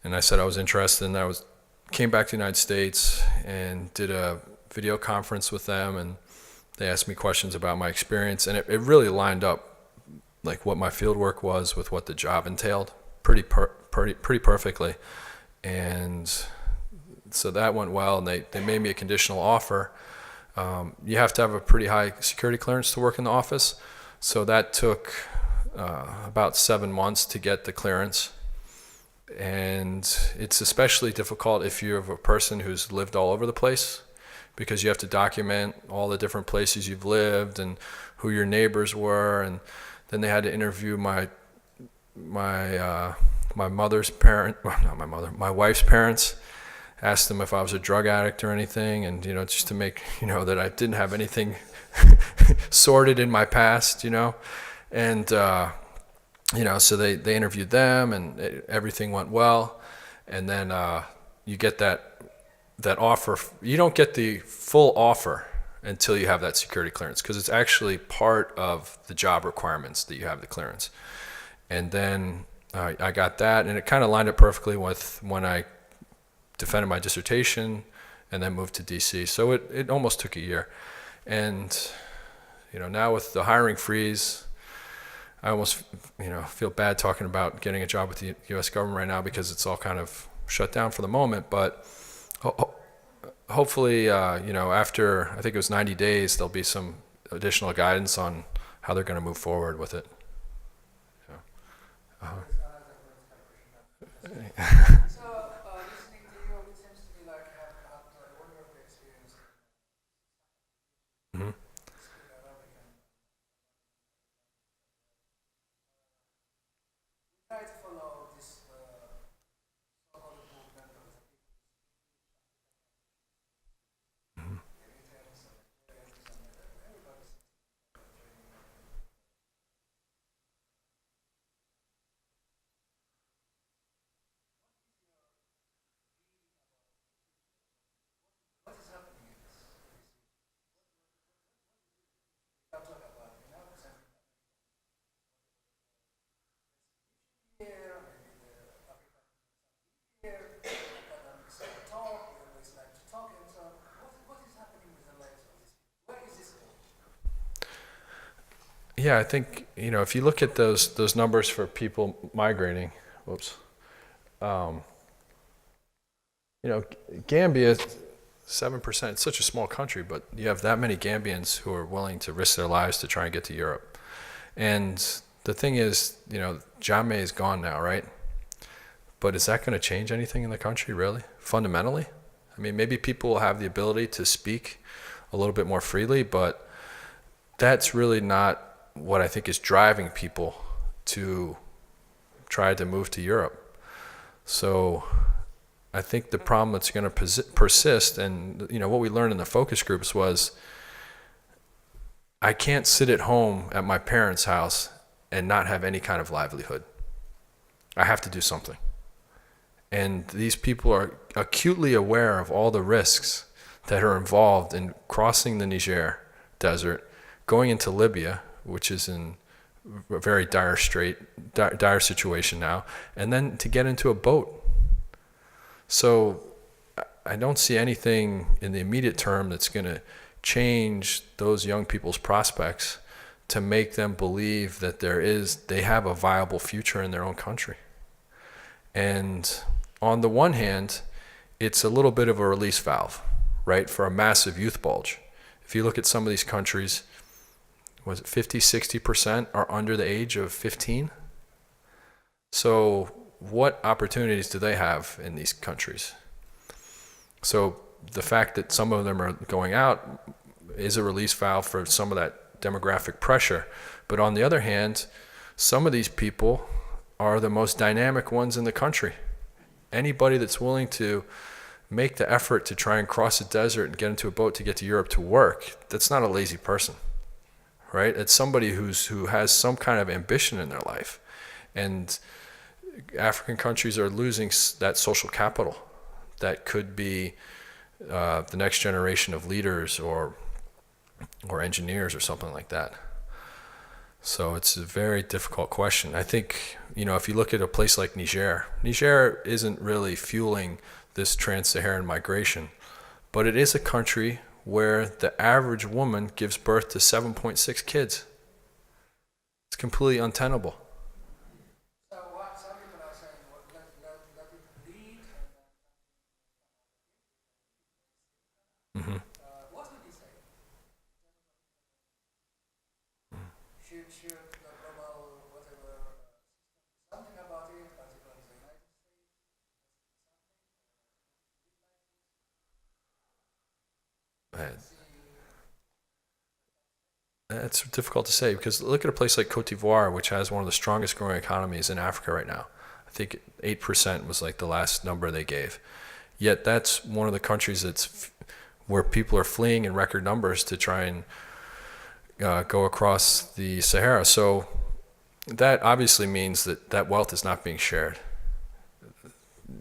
C: and I said I was interested, and came back to the United States and did a video conference with them, and they asked me questions about my experience, and it really lined up like what my field work was with what the job entailed pretty perfectly. And so that went well, and they made me a conditional offer. You have to have a pretty high security clearance to work in the office, so that took about 7 months to get the clearance. And it's especially difficult if you're a person who's lived all over the place, because you have to document all the different places you've lived and who your neighbors were. And then they had to interview my mother's parent, well, not my mother, my wife's parents, asked them if I was a drug addict or anything, and just to make that I didn't have anything sorted in my past, and so they interviewed them, and everything went well. And then you get that offer. You don't get the full offer until you have that security clearance, because it's actually part of the job requirements that you have the clearance. And then I got that, and it kind of lined up perfectly with when I defended my dissertation and then moved to DC. So it almost took a year. And now with the hiring freeze, I almost feel bad talking about getting a job with the U.S. government right now, because it's all kind of shut down for the moment. But hopefully, after I think it was 90 days, there'll be some additional guidance on how they're going to move forward with it.
D: So, listening to you, it seems to me like you have had a wonderful experience.
C: Mm-hmm.
D: Try to follow this so-called movement of the people.
C: Mm-hmm.
D: What is happening in this? What talk about, here, maybe the African here, academics talk, we always like to talk, and so what is happening with the lives of these people? Where is this going?
C: Yeah, I think if you look at those numbers for people migrating, Gambia, 7%. It's such a small country, but you have that many Gambians who are willing to risk their lives to try and get to Europe. And the thing is, Jammeh is gone now, right? But is that going to change anything in the country, really, fundamentally? I mean, maybe people will have the ability to speak a little bit more freely, but that's really not what I think is driving people to try to move to Europe. So I think the problem that's going to persist, and what we learned in the focus groups was I can't sit at home at my parents' house and not have any kind of livelihood. I have to do something. And these people are acutely aware of all the risks that are involved in crossing the Niger desert, going into Libya, which is in a very dire situation now, and then to get into a boat. So I don't see anything in the immediate term that's going to change those young people's prospects to make them believe that they have a viable future in their own country. And on the one hand, it's a little bit of a release valve, right, for a massive youth bulge. If you look at some of these countries, was it 50-60% are under the age of 15? So what opportunities do they have in these countries? So the fact that some of them are going out is a release valve for some of that demographic pressure. But on the other hand, some of these people are the most dynamic ones in the country. Anybody that's willing to make the effort to try and cross a desert and get into a boat to get to Europe to work, that's not a lazy person, right? It's somebody who has some kind of ambition in their life. And African countries are losing that social capital that could be the next generation of leaders or engineers or something like that. So it's a very difficult question. I think, if you look at a place like Niger isn't really fueling this trans-Saharan migration, but it is a country where the average woman gives birth to 7.6 kids. It's completely untenable.
D: So what some people are saying, let it lead, and
C: Mm-hmm.
D: what would you say? Should the global whatever something about it, particularly the United States?
C: It's difficult to say because look at a place like Cote dIvoire, which has one of the strongest growing economies in Africa right now. I think 8% was like the last number they gave. Yet that's one of the countries where people are fleeing in record numbers to try and go across the Sahara. So that obviously means that wealth is not being shared.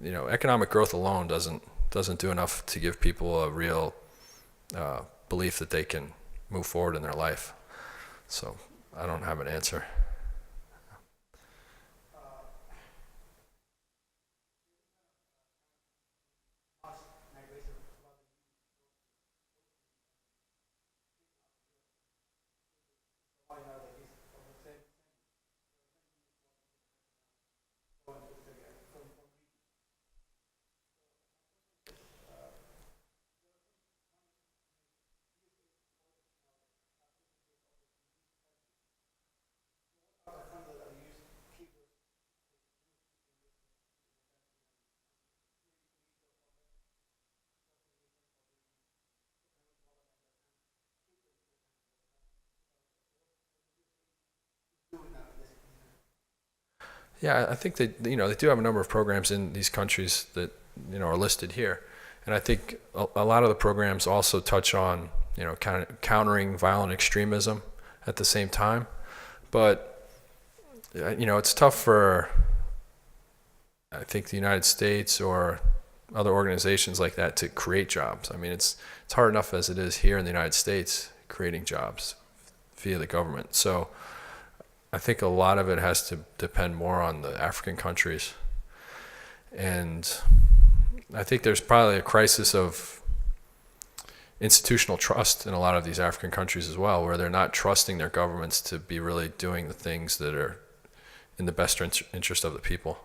C: Economic growth alone doesn't do enough to give people a real belief that they can move forward in their life. So I don't have an answer. Yeah, I think they do have a number of programs in these countries that are listed here, and I think a lot of the programs also touch on kind of countering violent extremism at the same time. But it's tough for I think the United States or other organizations like that to create jobs. I mean, it's hard enough as it is here in the United States creating jobs via the government. So I think a lot of it has to depend more on the African countries. And I think there's probably a crisis of institutional trust in a lot of these African countries as well, where they're not trusting their governments to be really doing the things that are in the best interest of the people.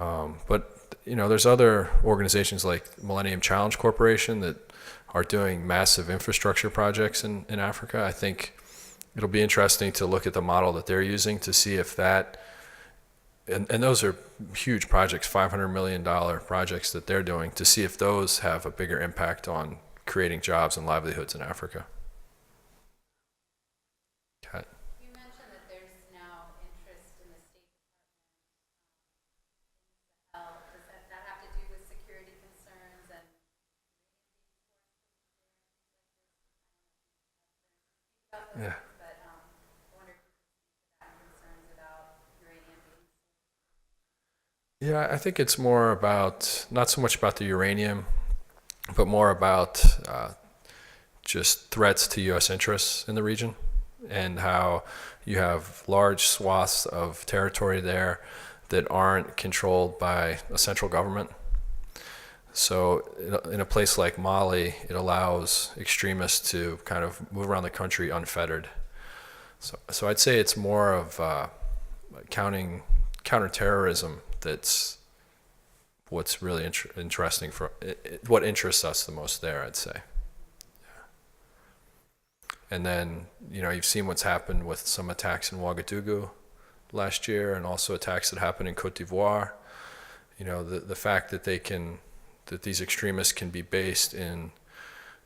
C: But there's other organizations like Millennium Challenge Corporation that are doing massive infrastructure projects in Africa. I think it'll be interesting to look at the model that they're using to see if that, and those are huge projects, $500 million projects that they're doing, to see if those have a bigger impact on creating jobs and livelihoods in Africa. Kat.
E: You mentioned that there's now interest in the State Department in Sahel. Does that have to do with security concerns and
C: Yeah.
E: but I wonder if you could speak to that and concerns about uranium being.
C: Yeah, I think it's more about, not so much about the uranium, but more about just threats to U.S. interests in the region, and how you have large swaths of territory there that aren't controlled by a central government. So in a place like Mali, it allows extremists to kind of move around the country unfettered. So I'd say it's more of counterterrorism that's what's really interesting for what interests us the most there, I'd say. And then, you've seen what's happened with some attacks in Ouagadougou last year, and also attacks that happened in Cote d'Ivoire. The fact that that these extremists can be based in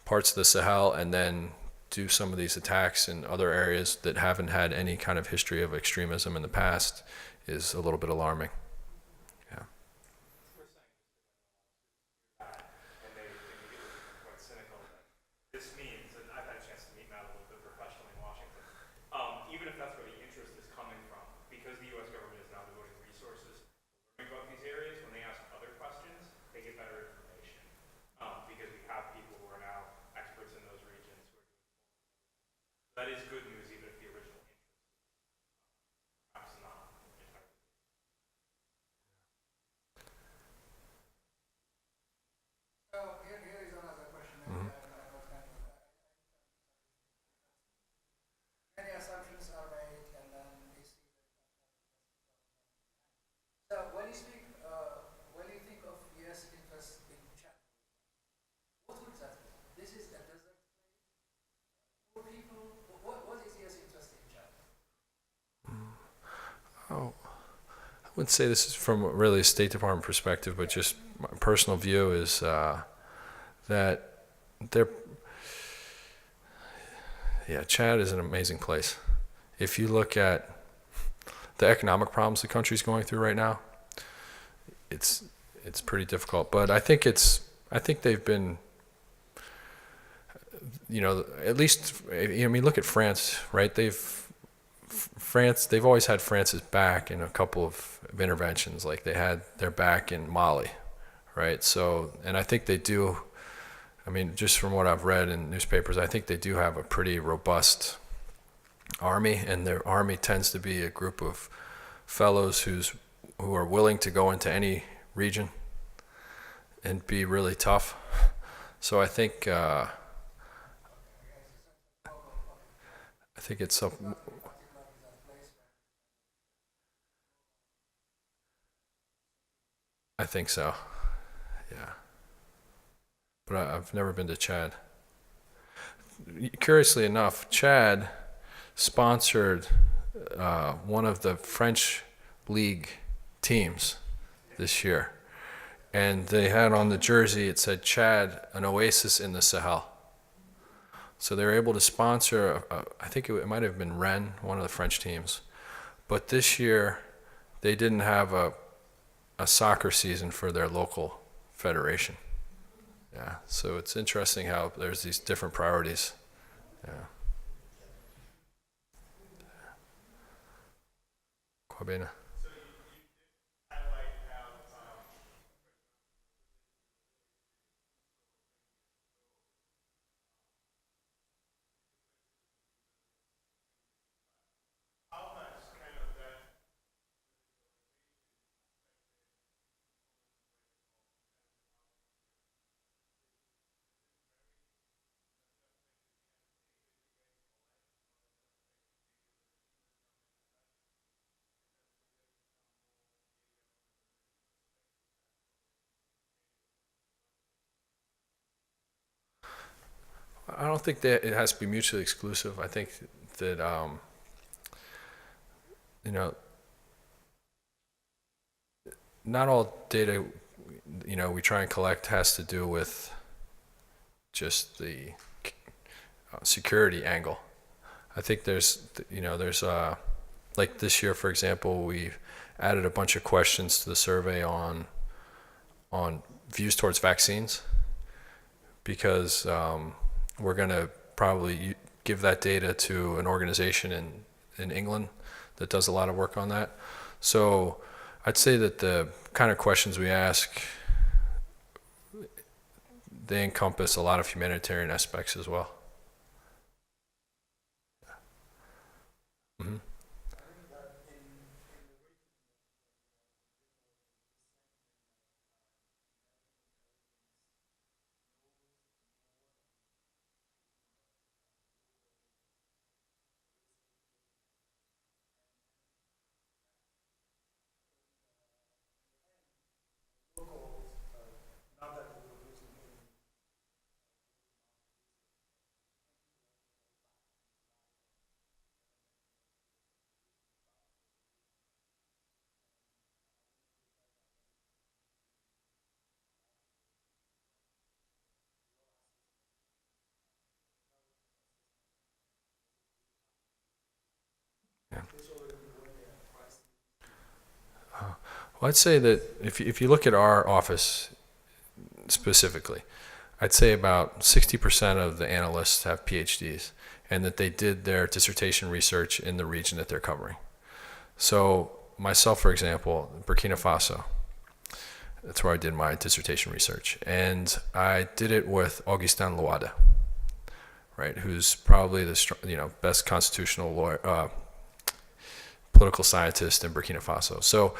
C: parts of the Sahel and then do some of these attacks in other areas that haven't had any kind of history of extremism in the past is a little bit alarming. Yeah.
B: And they get quite cynical. This means, and I've had a chance to meet Matt a little bit professionally in Washington, even if that's where the interest is coming from, because the U.S. government is now devoting resources to learning about these areas, when they ask other questions, they get better information. Because we have people who are now experts in those regions who are doing that is good news, even if the original interest perhaps not entirely.
D: So here is another question. Maybe I got kind of many assumptions are made, and then we see that. So when you speak, when you think of U.S. interest in Chad, what would that be? This is a desert place. Poor people. What is U.S. interest in Chad?
C: Oh, I wouldn't say this is from really a State Department perspective, but just my personal view is that Chad is an amazing place. If you look at the economic problems the country's going through right now, it's pretty difficult. But I think they've been, at least, look at France, right? They've always had France's back in a couple of interventions, like they had their back in Mali, right? So, and I think they do, just from what I've read in newspapers, I think they do have a pretty robust army, and their army tends to be a group of fellows who are willing to go into any region and be really tough. So I think it's something. I think so, yeah. But I've never been to Chad. Curiously enough, Chad sponsored one of the French league teams this year. And they had on the jersey, it said Chad, an oasis in the Sahel. So they were able to sponsor, I think it might have been Rennes, one of the French teams. But this year, they didn't have a soccer season for their local federation. Yeah, so it's interesting how there's these different priorities. Yeah. Corbina. I don't think that it has to be mutually exclusive. I think that, not all data, we try and collect has to do with just the security angle. I think there's like this year, for example, we added a bunch of questions to the survey on views towards vaccines, because we're going to probably give that data to an organization in England that does a lot of work on that. So I'd say that the kind of questions we ask, they encompass a lot of humanitarian aspects as well. Mm-hmm. Well, I'd say that if you look at our office specifically, I'd say about 60% of the analysts have PhDs, and that they did their dissertation research in the region that they're covering. So myself, for example, Burkina Faso, that's where I did my dissertation research, and I did it with Augustin Louada, right, who's probably the best constitutional lawyer, political scientist in Burkina Faso. So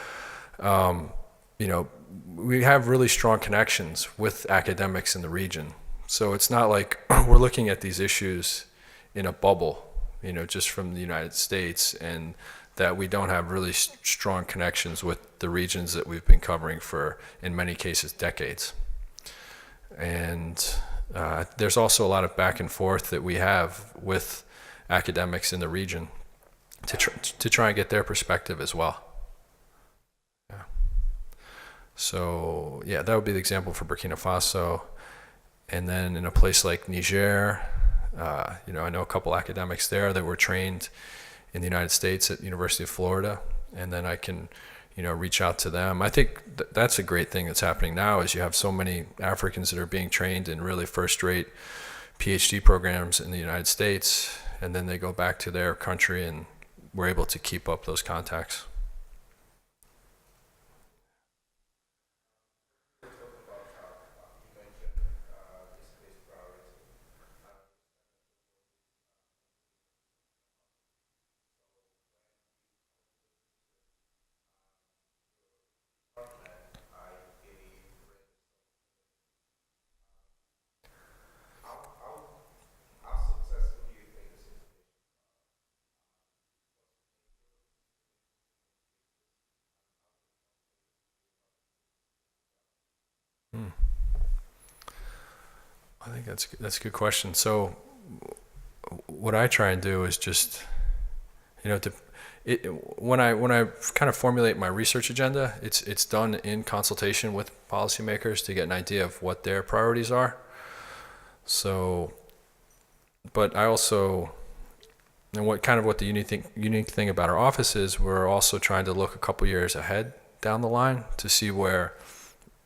C: we have really strong connections with academics in the region. So it's not like we're looking at these issues in a bubble, just from the United States, and that we don't have really strong connections with the regions that we've been covering for, in many cases, decades. And there's also a lot of back and forth that we have with academics in the region to try and get their perspective as well. So yeah, that would be the example for Burkina Faso. And then in a place like Niger, I know a couple academics there that were trained in the United States at University of Florida, and then I can, reach out to them. I think that's a great thing that's happening now, is you have so many Africans that are being trained in really first-rate PhD programs in the United States, and then they go back to their country, and we're able to keep up those contacts. I think that's a good question. So what I try and do is just, when I kind of formulate my research agenda, it's done in consultation with policymakers to get an idea of what their priorities are. So, but I also, and what the unique thing about our office is, we're also trying to look a couple years ahead down the line to see where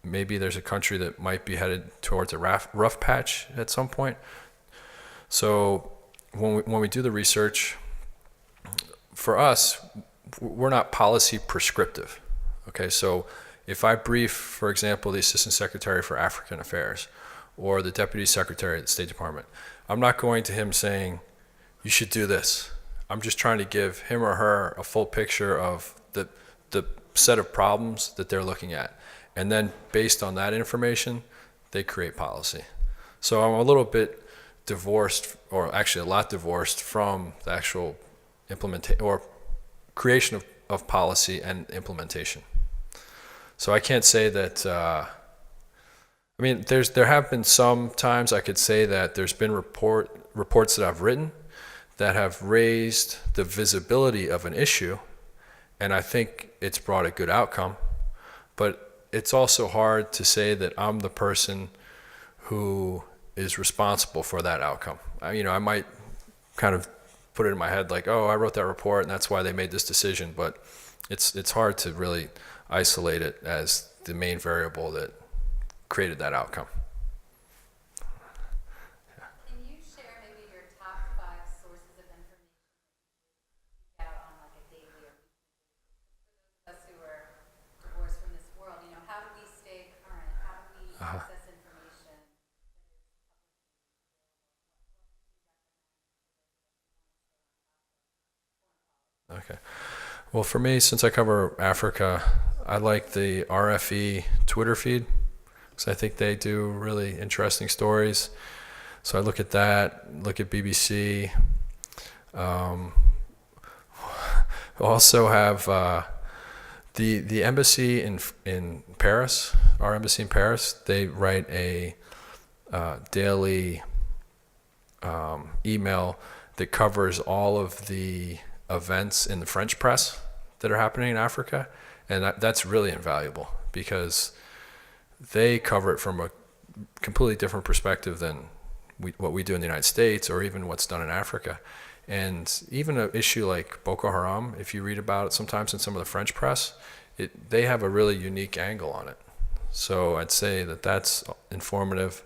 C: maybe there's a country that might be headed towards a rough patch at some point. So when we do the research, for us, we're not policy prescriptive. Okay, so if I brief, for example, the Assistant Secretary for African Affairs or the Deputy Secretary at the State Department, I'm not going to him saying, you should do this. I'm just trying to give him or her a full picture of the set of problems that they're looking at. And then based on that information, they create policy. So I'm a little bit divorced, or actually a lot divorced, from the actual implementation or creation of policy and implementation. So I can't say that, there have been some times I could say that there's been reports that I've written that have raised the visibility of an issue, and I think it's brought a good outcome. But it's also hard to say that I'm the person who is responsible for that outcome. I might kind of put it in my head like, oh, I wrote that report and that's why they made this decision, but it's hard to really isolate it as the main variable that created that outcome.
E: Can you share maybe your top 5
C: Well, for me, since I cover Africa, I like the RFE Twitter feed because I think they do really interesting stories. So I look at that, look at BBC. Also have the embassy in Paris, our embassy in Paris. They write a daily email that covers all of the events in the French press that are happening in Africa, and that's really invaluable because they cover it from a completely different perspective than what we do in the United States or even what's done in Africa. And even an issue like Boko Haram, if you read about it sometimes in some of the French press, they have a really unique angle on it. So I'd say that that's informative.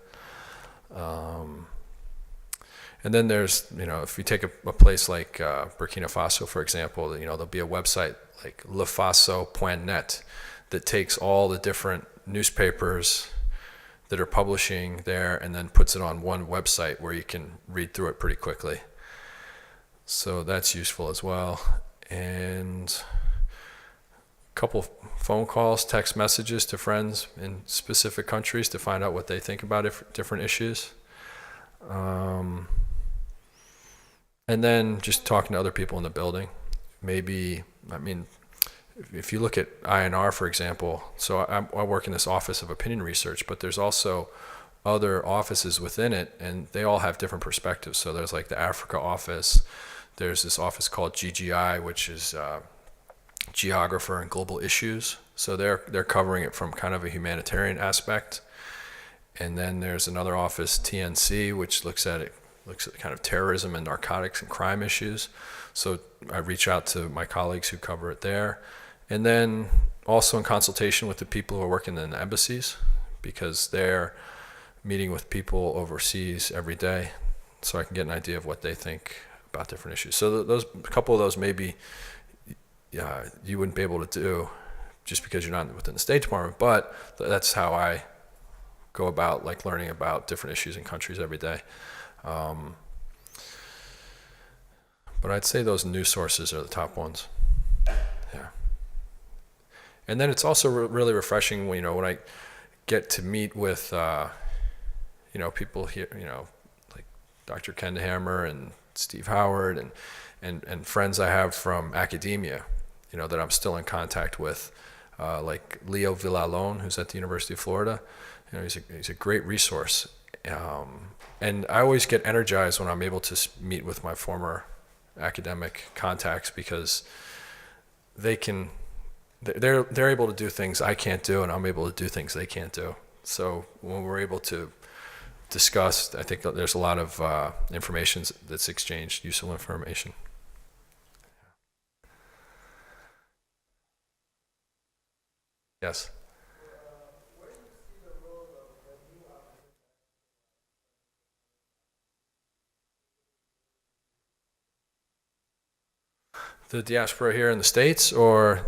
C: And then there's, if you take a place like Burkina Faso, for example, there'll be a website like lefaso.net that takes all the different newspapers that are publishing there and then puts it on one website where you can read through it pretty quickly. So that's useful as well. And a couple phone calls, text messages to friends in specific countries to find out what they think about different issues. And then just talking to other people in the building. If you look at INR, for example, so I work in this Office of Opinion Research, but there's also other offices within it, and they all have different perspectives. So there's like the Africa office. There's this office called GGI, which is Geographer and Global Issues. So they're covering it from kind of a humanitarian aspect. And then there's another office, TNC, which looks at kind of terrorism and narcotics and crime issues. So I reach out to my colleagues who cover it there. And then also in consultation with the people who are working in the embassies, because they're meeting with people overseas every day, so I can get an idea of what they think about different issues. So a couple of those maybe you wouldn't be able to do just because you're not within the State Department, but that's how I go about learning about different issues in countries every day. But I'd say those news sources are the top ones. Yeah. And then it's also really refreshing when I get to meet with people here, like Dr. Ken Hammer and Steve Howard and friends I have from academia, that I'm still in contact with, like Leo Villalone, who's at the University of Florida. He's a great resource. And I always get energized when I'm able to meet with my former academic contacts because they're able to do things I can't do, and I'm able to do things they can't do. So when we're able to discuss, I think that there's a lot of information that's exchanged, useful information. Yes. The diaspora here in the States or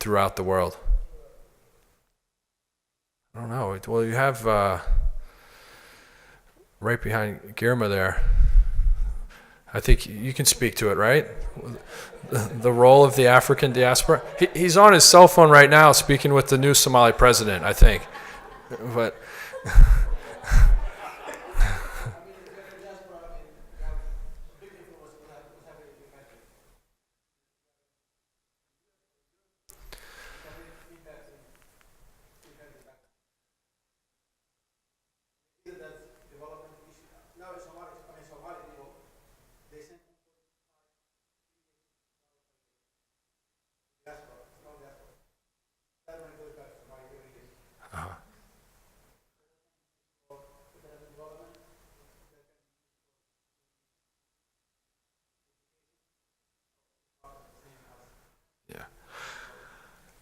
C: throughout the world? I don't know. Well, you have right behind Girma there. I think you can speak to it, right? The role of the African diaspora. He's on his cell phone right now speaking with the new Somali president, I think. But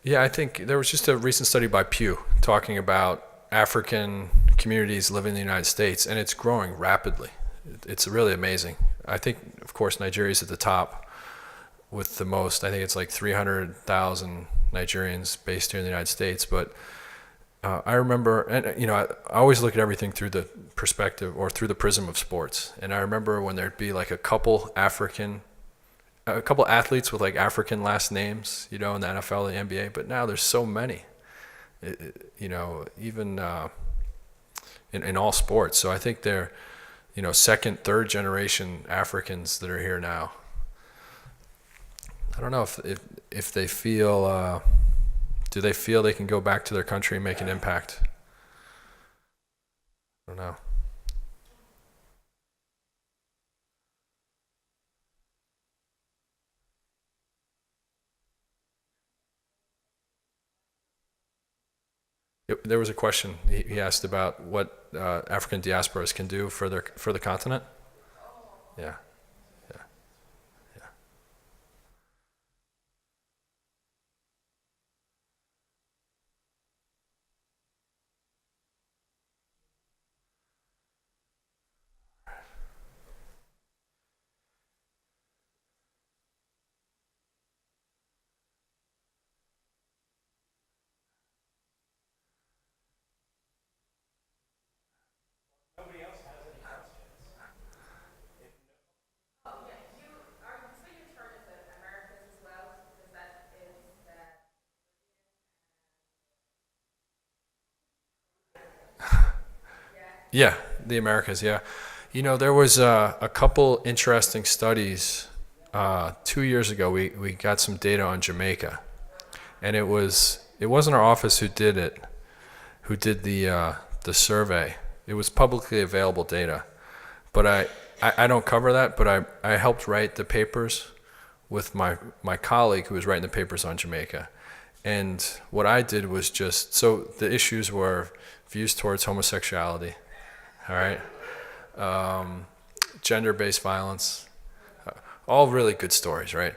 C: yeah, I think there was just a recent study by Pew talking about African communities living in the United States, and it's growing rapidly. It's really amazing. I think, of course, Nigeria's at the top with the most. I think it's like 300,000 Nigerians based here in the United States. But I remember, and I always look at everything through the perspective or through the prism of sports. And I remember when there'd be like a couple African a couple athletes with like African last names, in the NFL, the NBA, but now there's so many, even in all sports. So I think they're, second, third generation Africans that are here now. I don't know if they feel, do they feel they can go back to their country and make an impact? I don't know. There was a question he asked about what African diasporas can do for the continent. Yeah. Yeah, the Americas, yeah. There was a couple interesting studies 2 years ago. We got some data on Jamaica, and it wasn't our office who did the survey. It was publicly available data, but I don't cover that. But I helped write the papers with my colleague who was writing the papers on Jamaica, and what I did was so the issues were views towards homosexuality. All right, gender-based violence, all really good stories, right?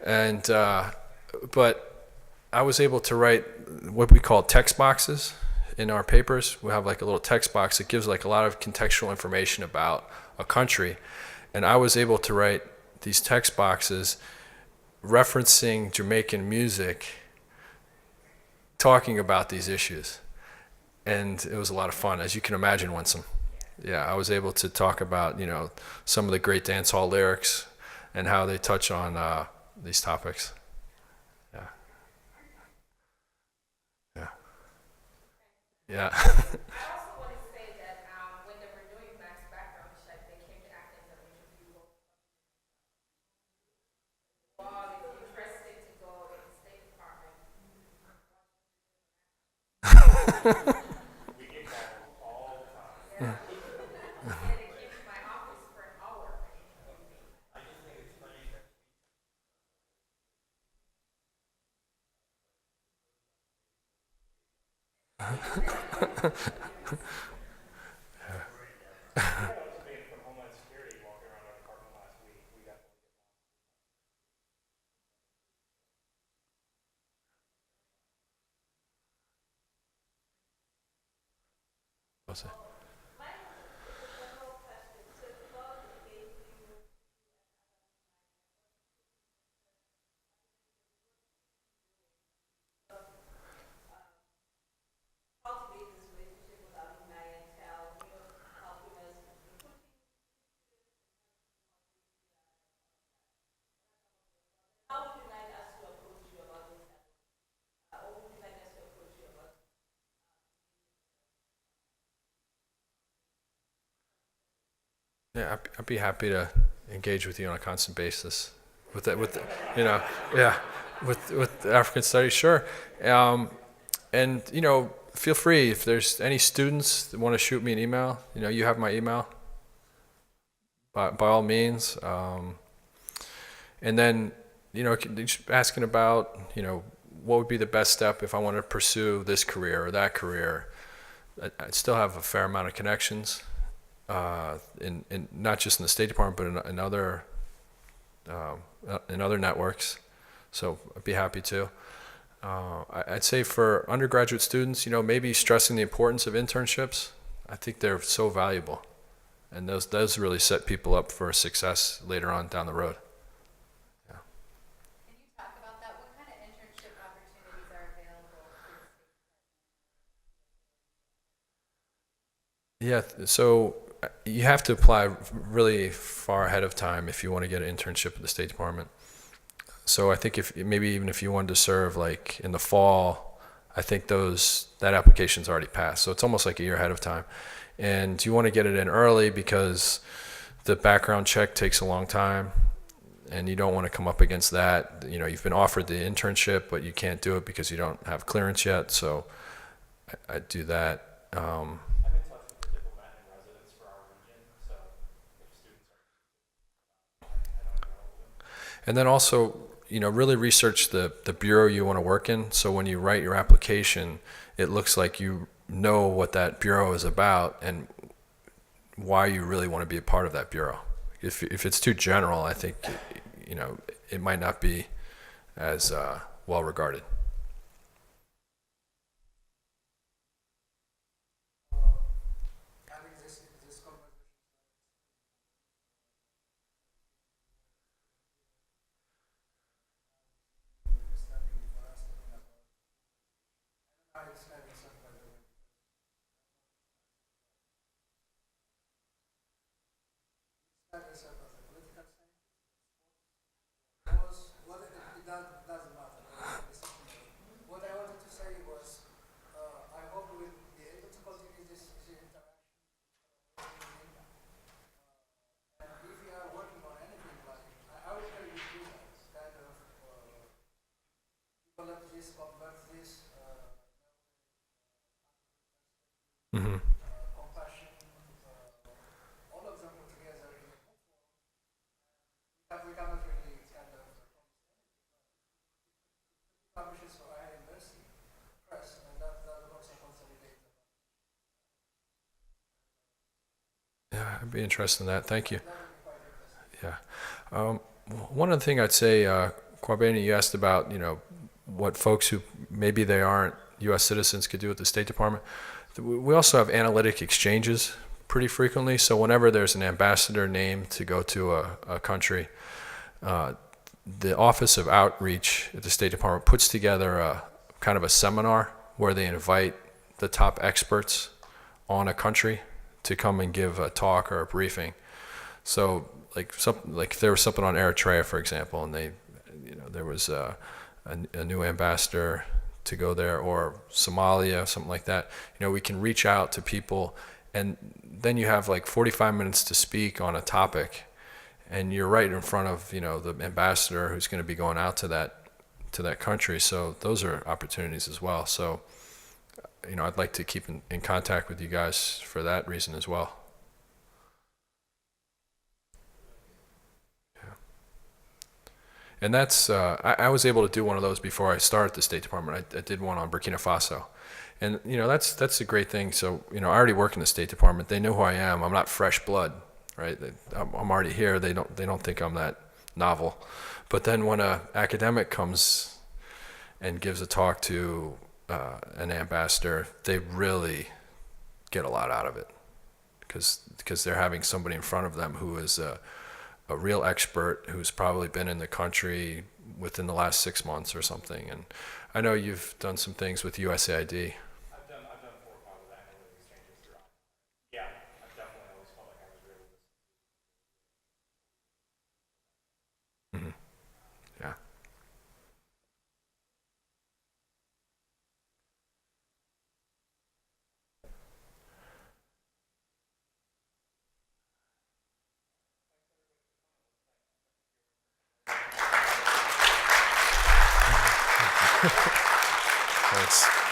C: And but I was able to write what we call text boxes in our papers. We have like a little text box that gives like a lot of contextual information about a country, and I was able to write these text boxes referencing Jamaican music, talking about these issues, and it was a lot of fun, as you can imagine, Winsome. Yeah, I was able to talk about, some of the great dance hall lyrics and how they touch on these topics. Yeah. Yeah. Yeah.
E: I also want to say that when they were doing mass background check, they came to Athens and interviewed both. Well, if you're interested to go in the State Department.
B: We get that all the time.
E: Yeah. And they came to my office for an hour and interviewed me.
B: I just think it's funny that from Homeland Security walking around our department last week. We got to
C: What's it?
E: Cultivate this relationship with our clientele, helping us recruiting. How would you like us to approach you about this? What would you like us to approach you about?
C: Yeah, I'd be happy to engage with you on a constant basis with that, with African studies, sure. And feel free if there's any students that want to shoot me an email. You have my email. By all means. And then just asking about what would be the best step if I want to pursue this career or that career. I still have a fair amount of connections. In not just in the State Department, but in other networks, so I'd be happy to. I'd say for undergraduate students, maybe stressing the importance of internships. I think they're so valuable, and those really set people up for success later on down the road. Yeah.
E: Can you talk about that? What kind of internship opportunities are available through the State Department?
C: Yeah, so you have to apply really far ahead of time if you want to get an internship at the State Department. So I think if maybe even if you wanted to serve like in the fall, I think that application's already passed. So it's almost like a year ahead of time. And you want to get it in early because the background check takes a long time, and you don't want to come up against that. You know, you've been offered the internship, but you can't do it because you don't have clearance yet. So I do that.
B: I'm in touch with the diplomat in residence for our region, so if students are, I don't know them.
C: And then also, you know, really research the bureau you want to work in. So when you write your application, it looks like you know what that bureau is about and why you really want to be a part of that bureau. If it's too general, I think, you know, it might not be as well regarded.
D: Having this conversation, understanding for us talking about, I don't know how it's having some by the way. Describe yourself as a political scientist. What doesn't matter. What I wanted to say was, I hope we will be able to continue this interaction. And if you are working on anything like, I will tell you Vina, kind of develop this, convert this,
C: Mm-hmm.
D: compassion, all of them put together in a book form. We cannot really kind of publishes for our university press, and that will also consolidate.
C: Yeah, I'd be interested in that. Thank you.
D: That would be quite interesting.
C: Yeah. One other thing I'd say, Kwabena, you asked about, you know, what folks who maybe they aren't U.S. citizens could do with the State Department. We also have analytic exchanges pretty frequently. So whenever there's an ambassador named to go to a country, the Office of Outreach at the State Department puts together a kind of a seminar where they invite the top experts on a country to come and give a talk or a briefing. So like there was something on Eritrea, for example, and they, you know, there was a new ambassador to go there, or Somalia, something like that. You know, we can reach out to people, and then you have like 45 minutes to speak on a topic, and you're right in front of, you know, the ambassador who's going to be going out to that country. So those are opportunities as well. So, you know, I'd like to keep in contact with you guys for that reason as well. Yeah. And that's, I was able to do one of those before I started the State Department. I did one on Burkina Faso. And, you know, that's a great thing. So, you know, I already work in the State Department. They know who I am. I'm not fresh blood, right? I'm already here. They don't think I'm that novel. But then when an academic comes and gives a talk to an ambassador, they really get a lot out of it, because they're having somebody in front of them who is a real expert, who's probably been in the country within the last 6 months or something. And I know you've done some things with USAID.
B: I've done 4 or 5 of that analytic exchanges throughout. Yeah, I've definitely always felt like I was really listening.
C: Mm-hmm. Yeah. Thanks.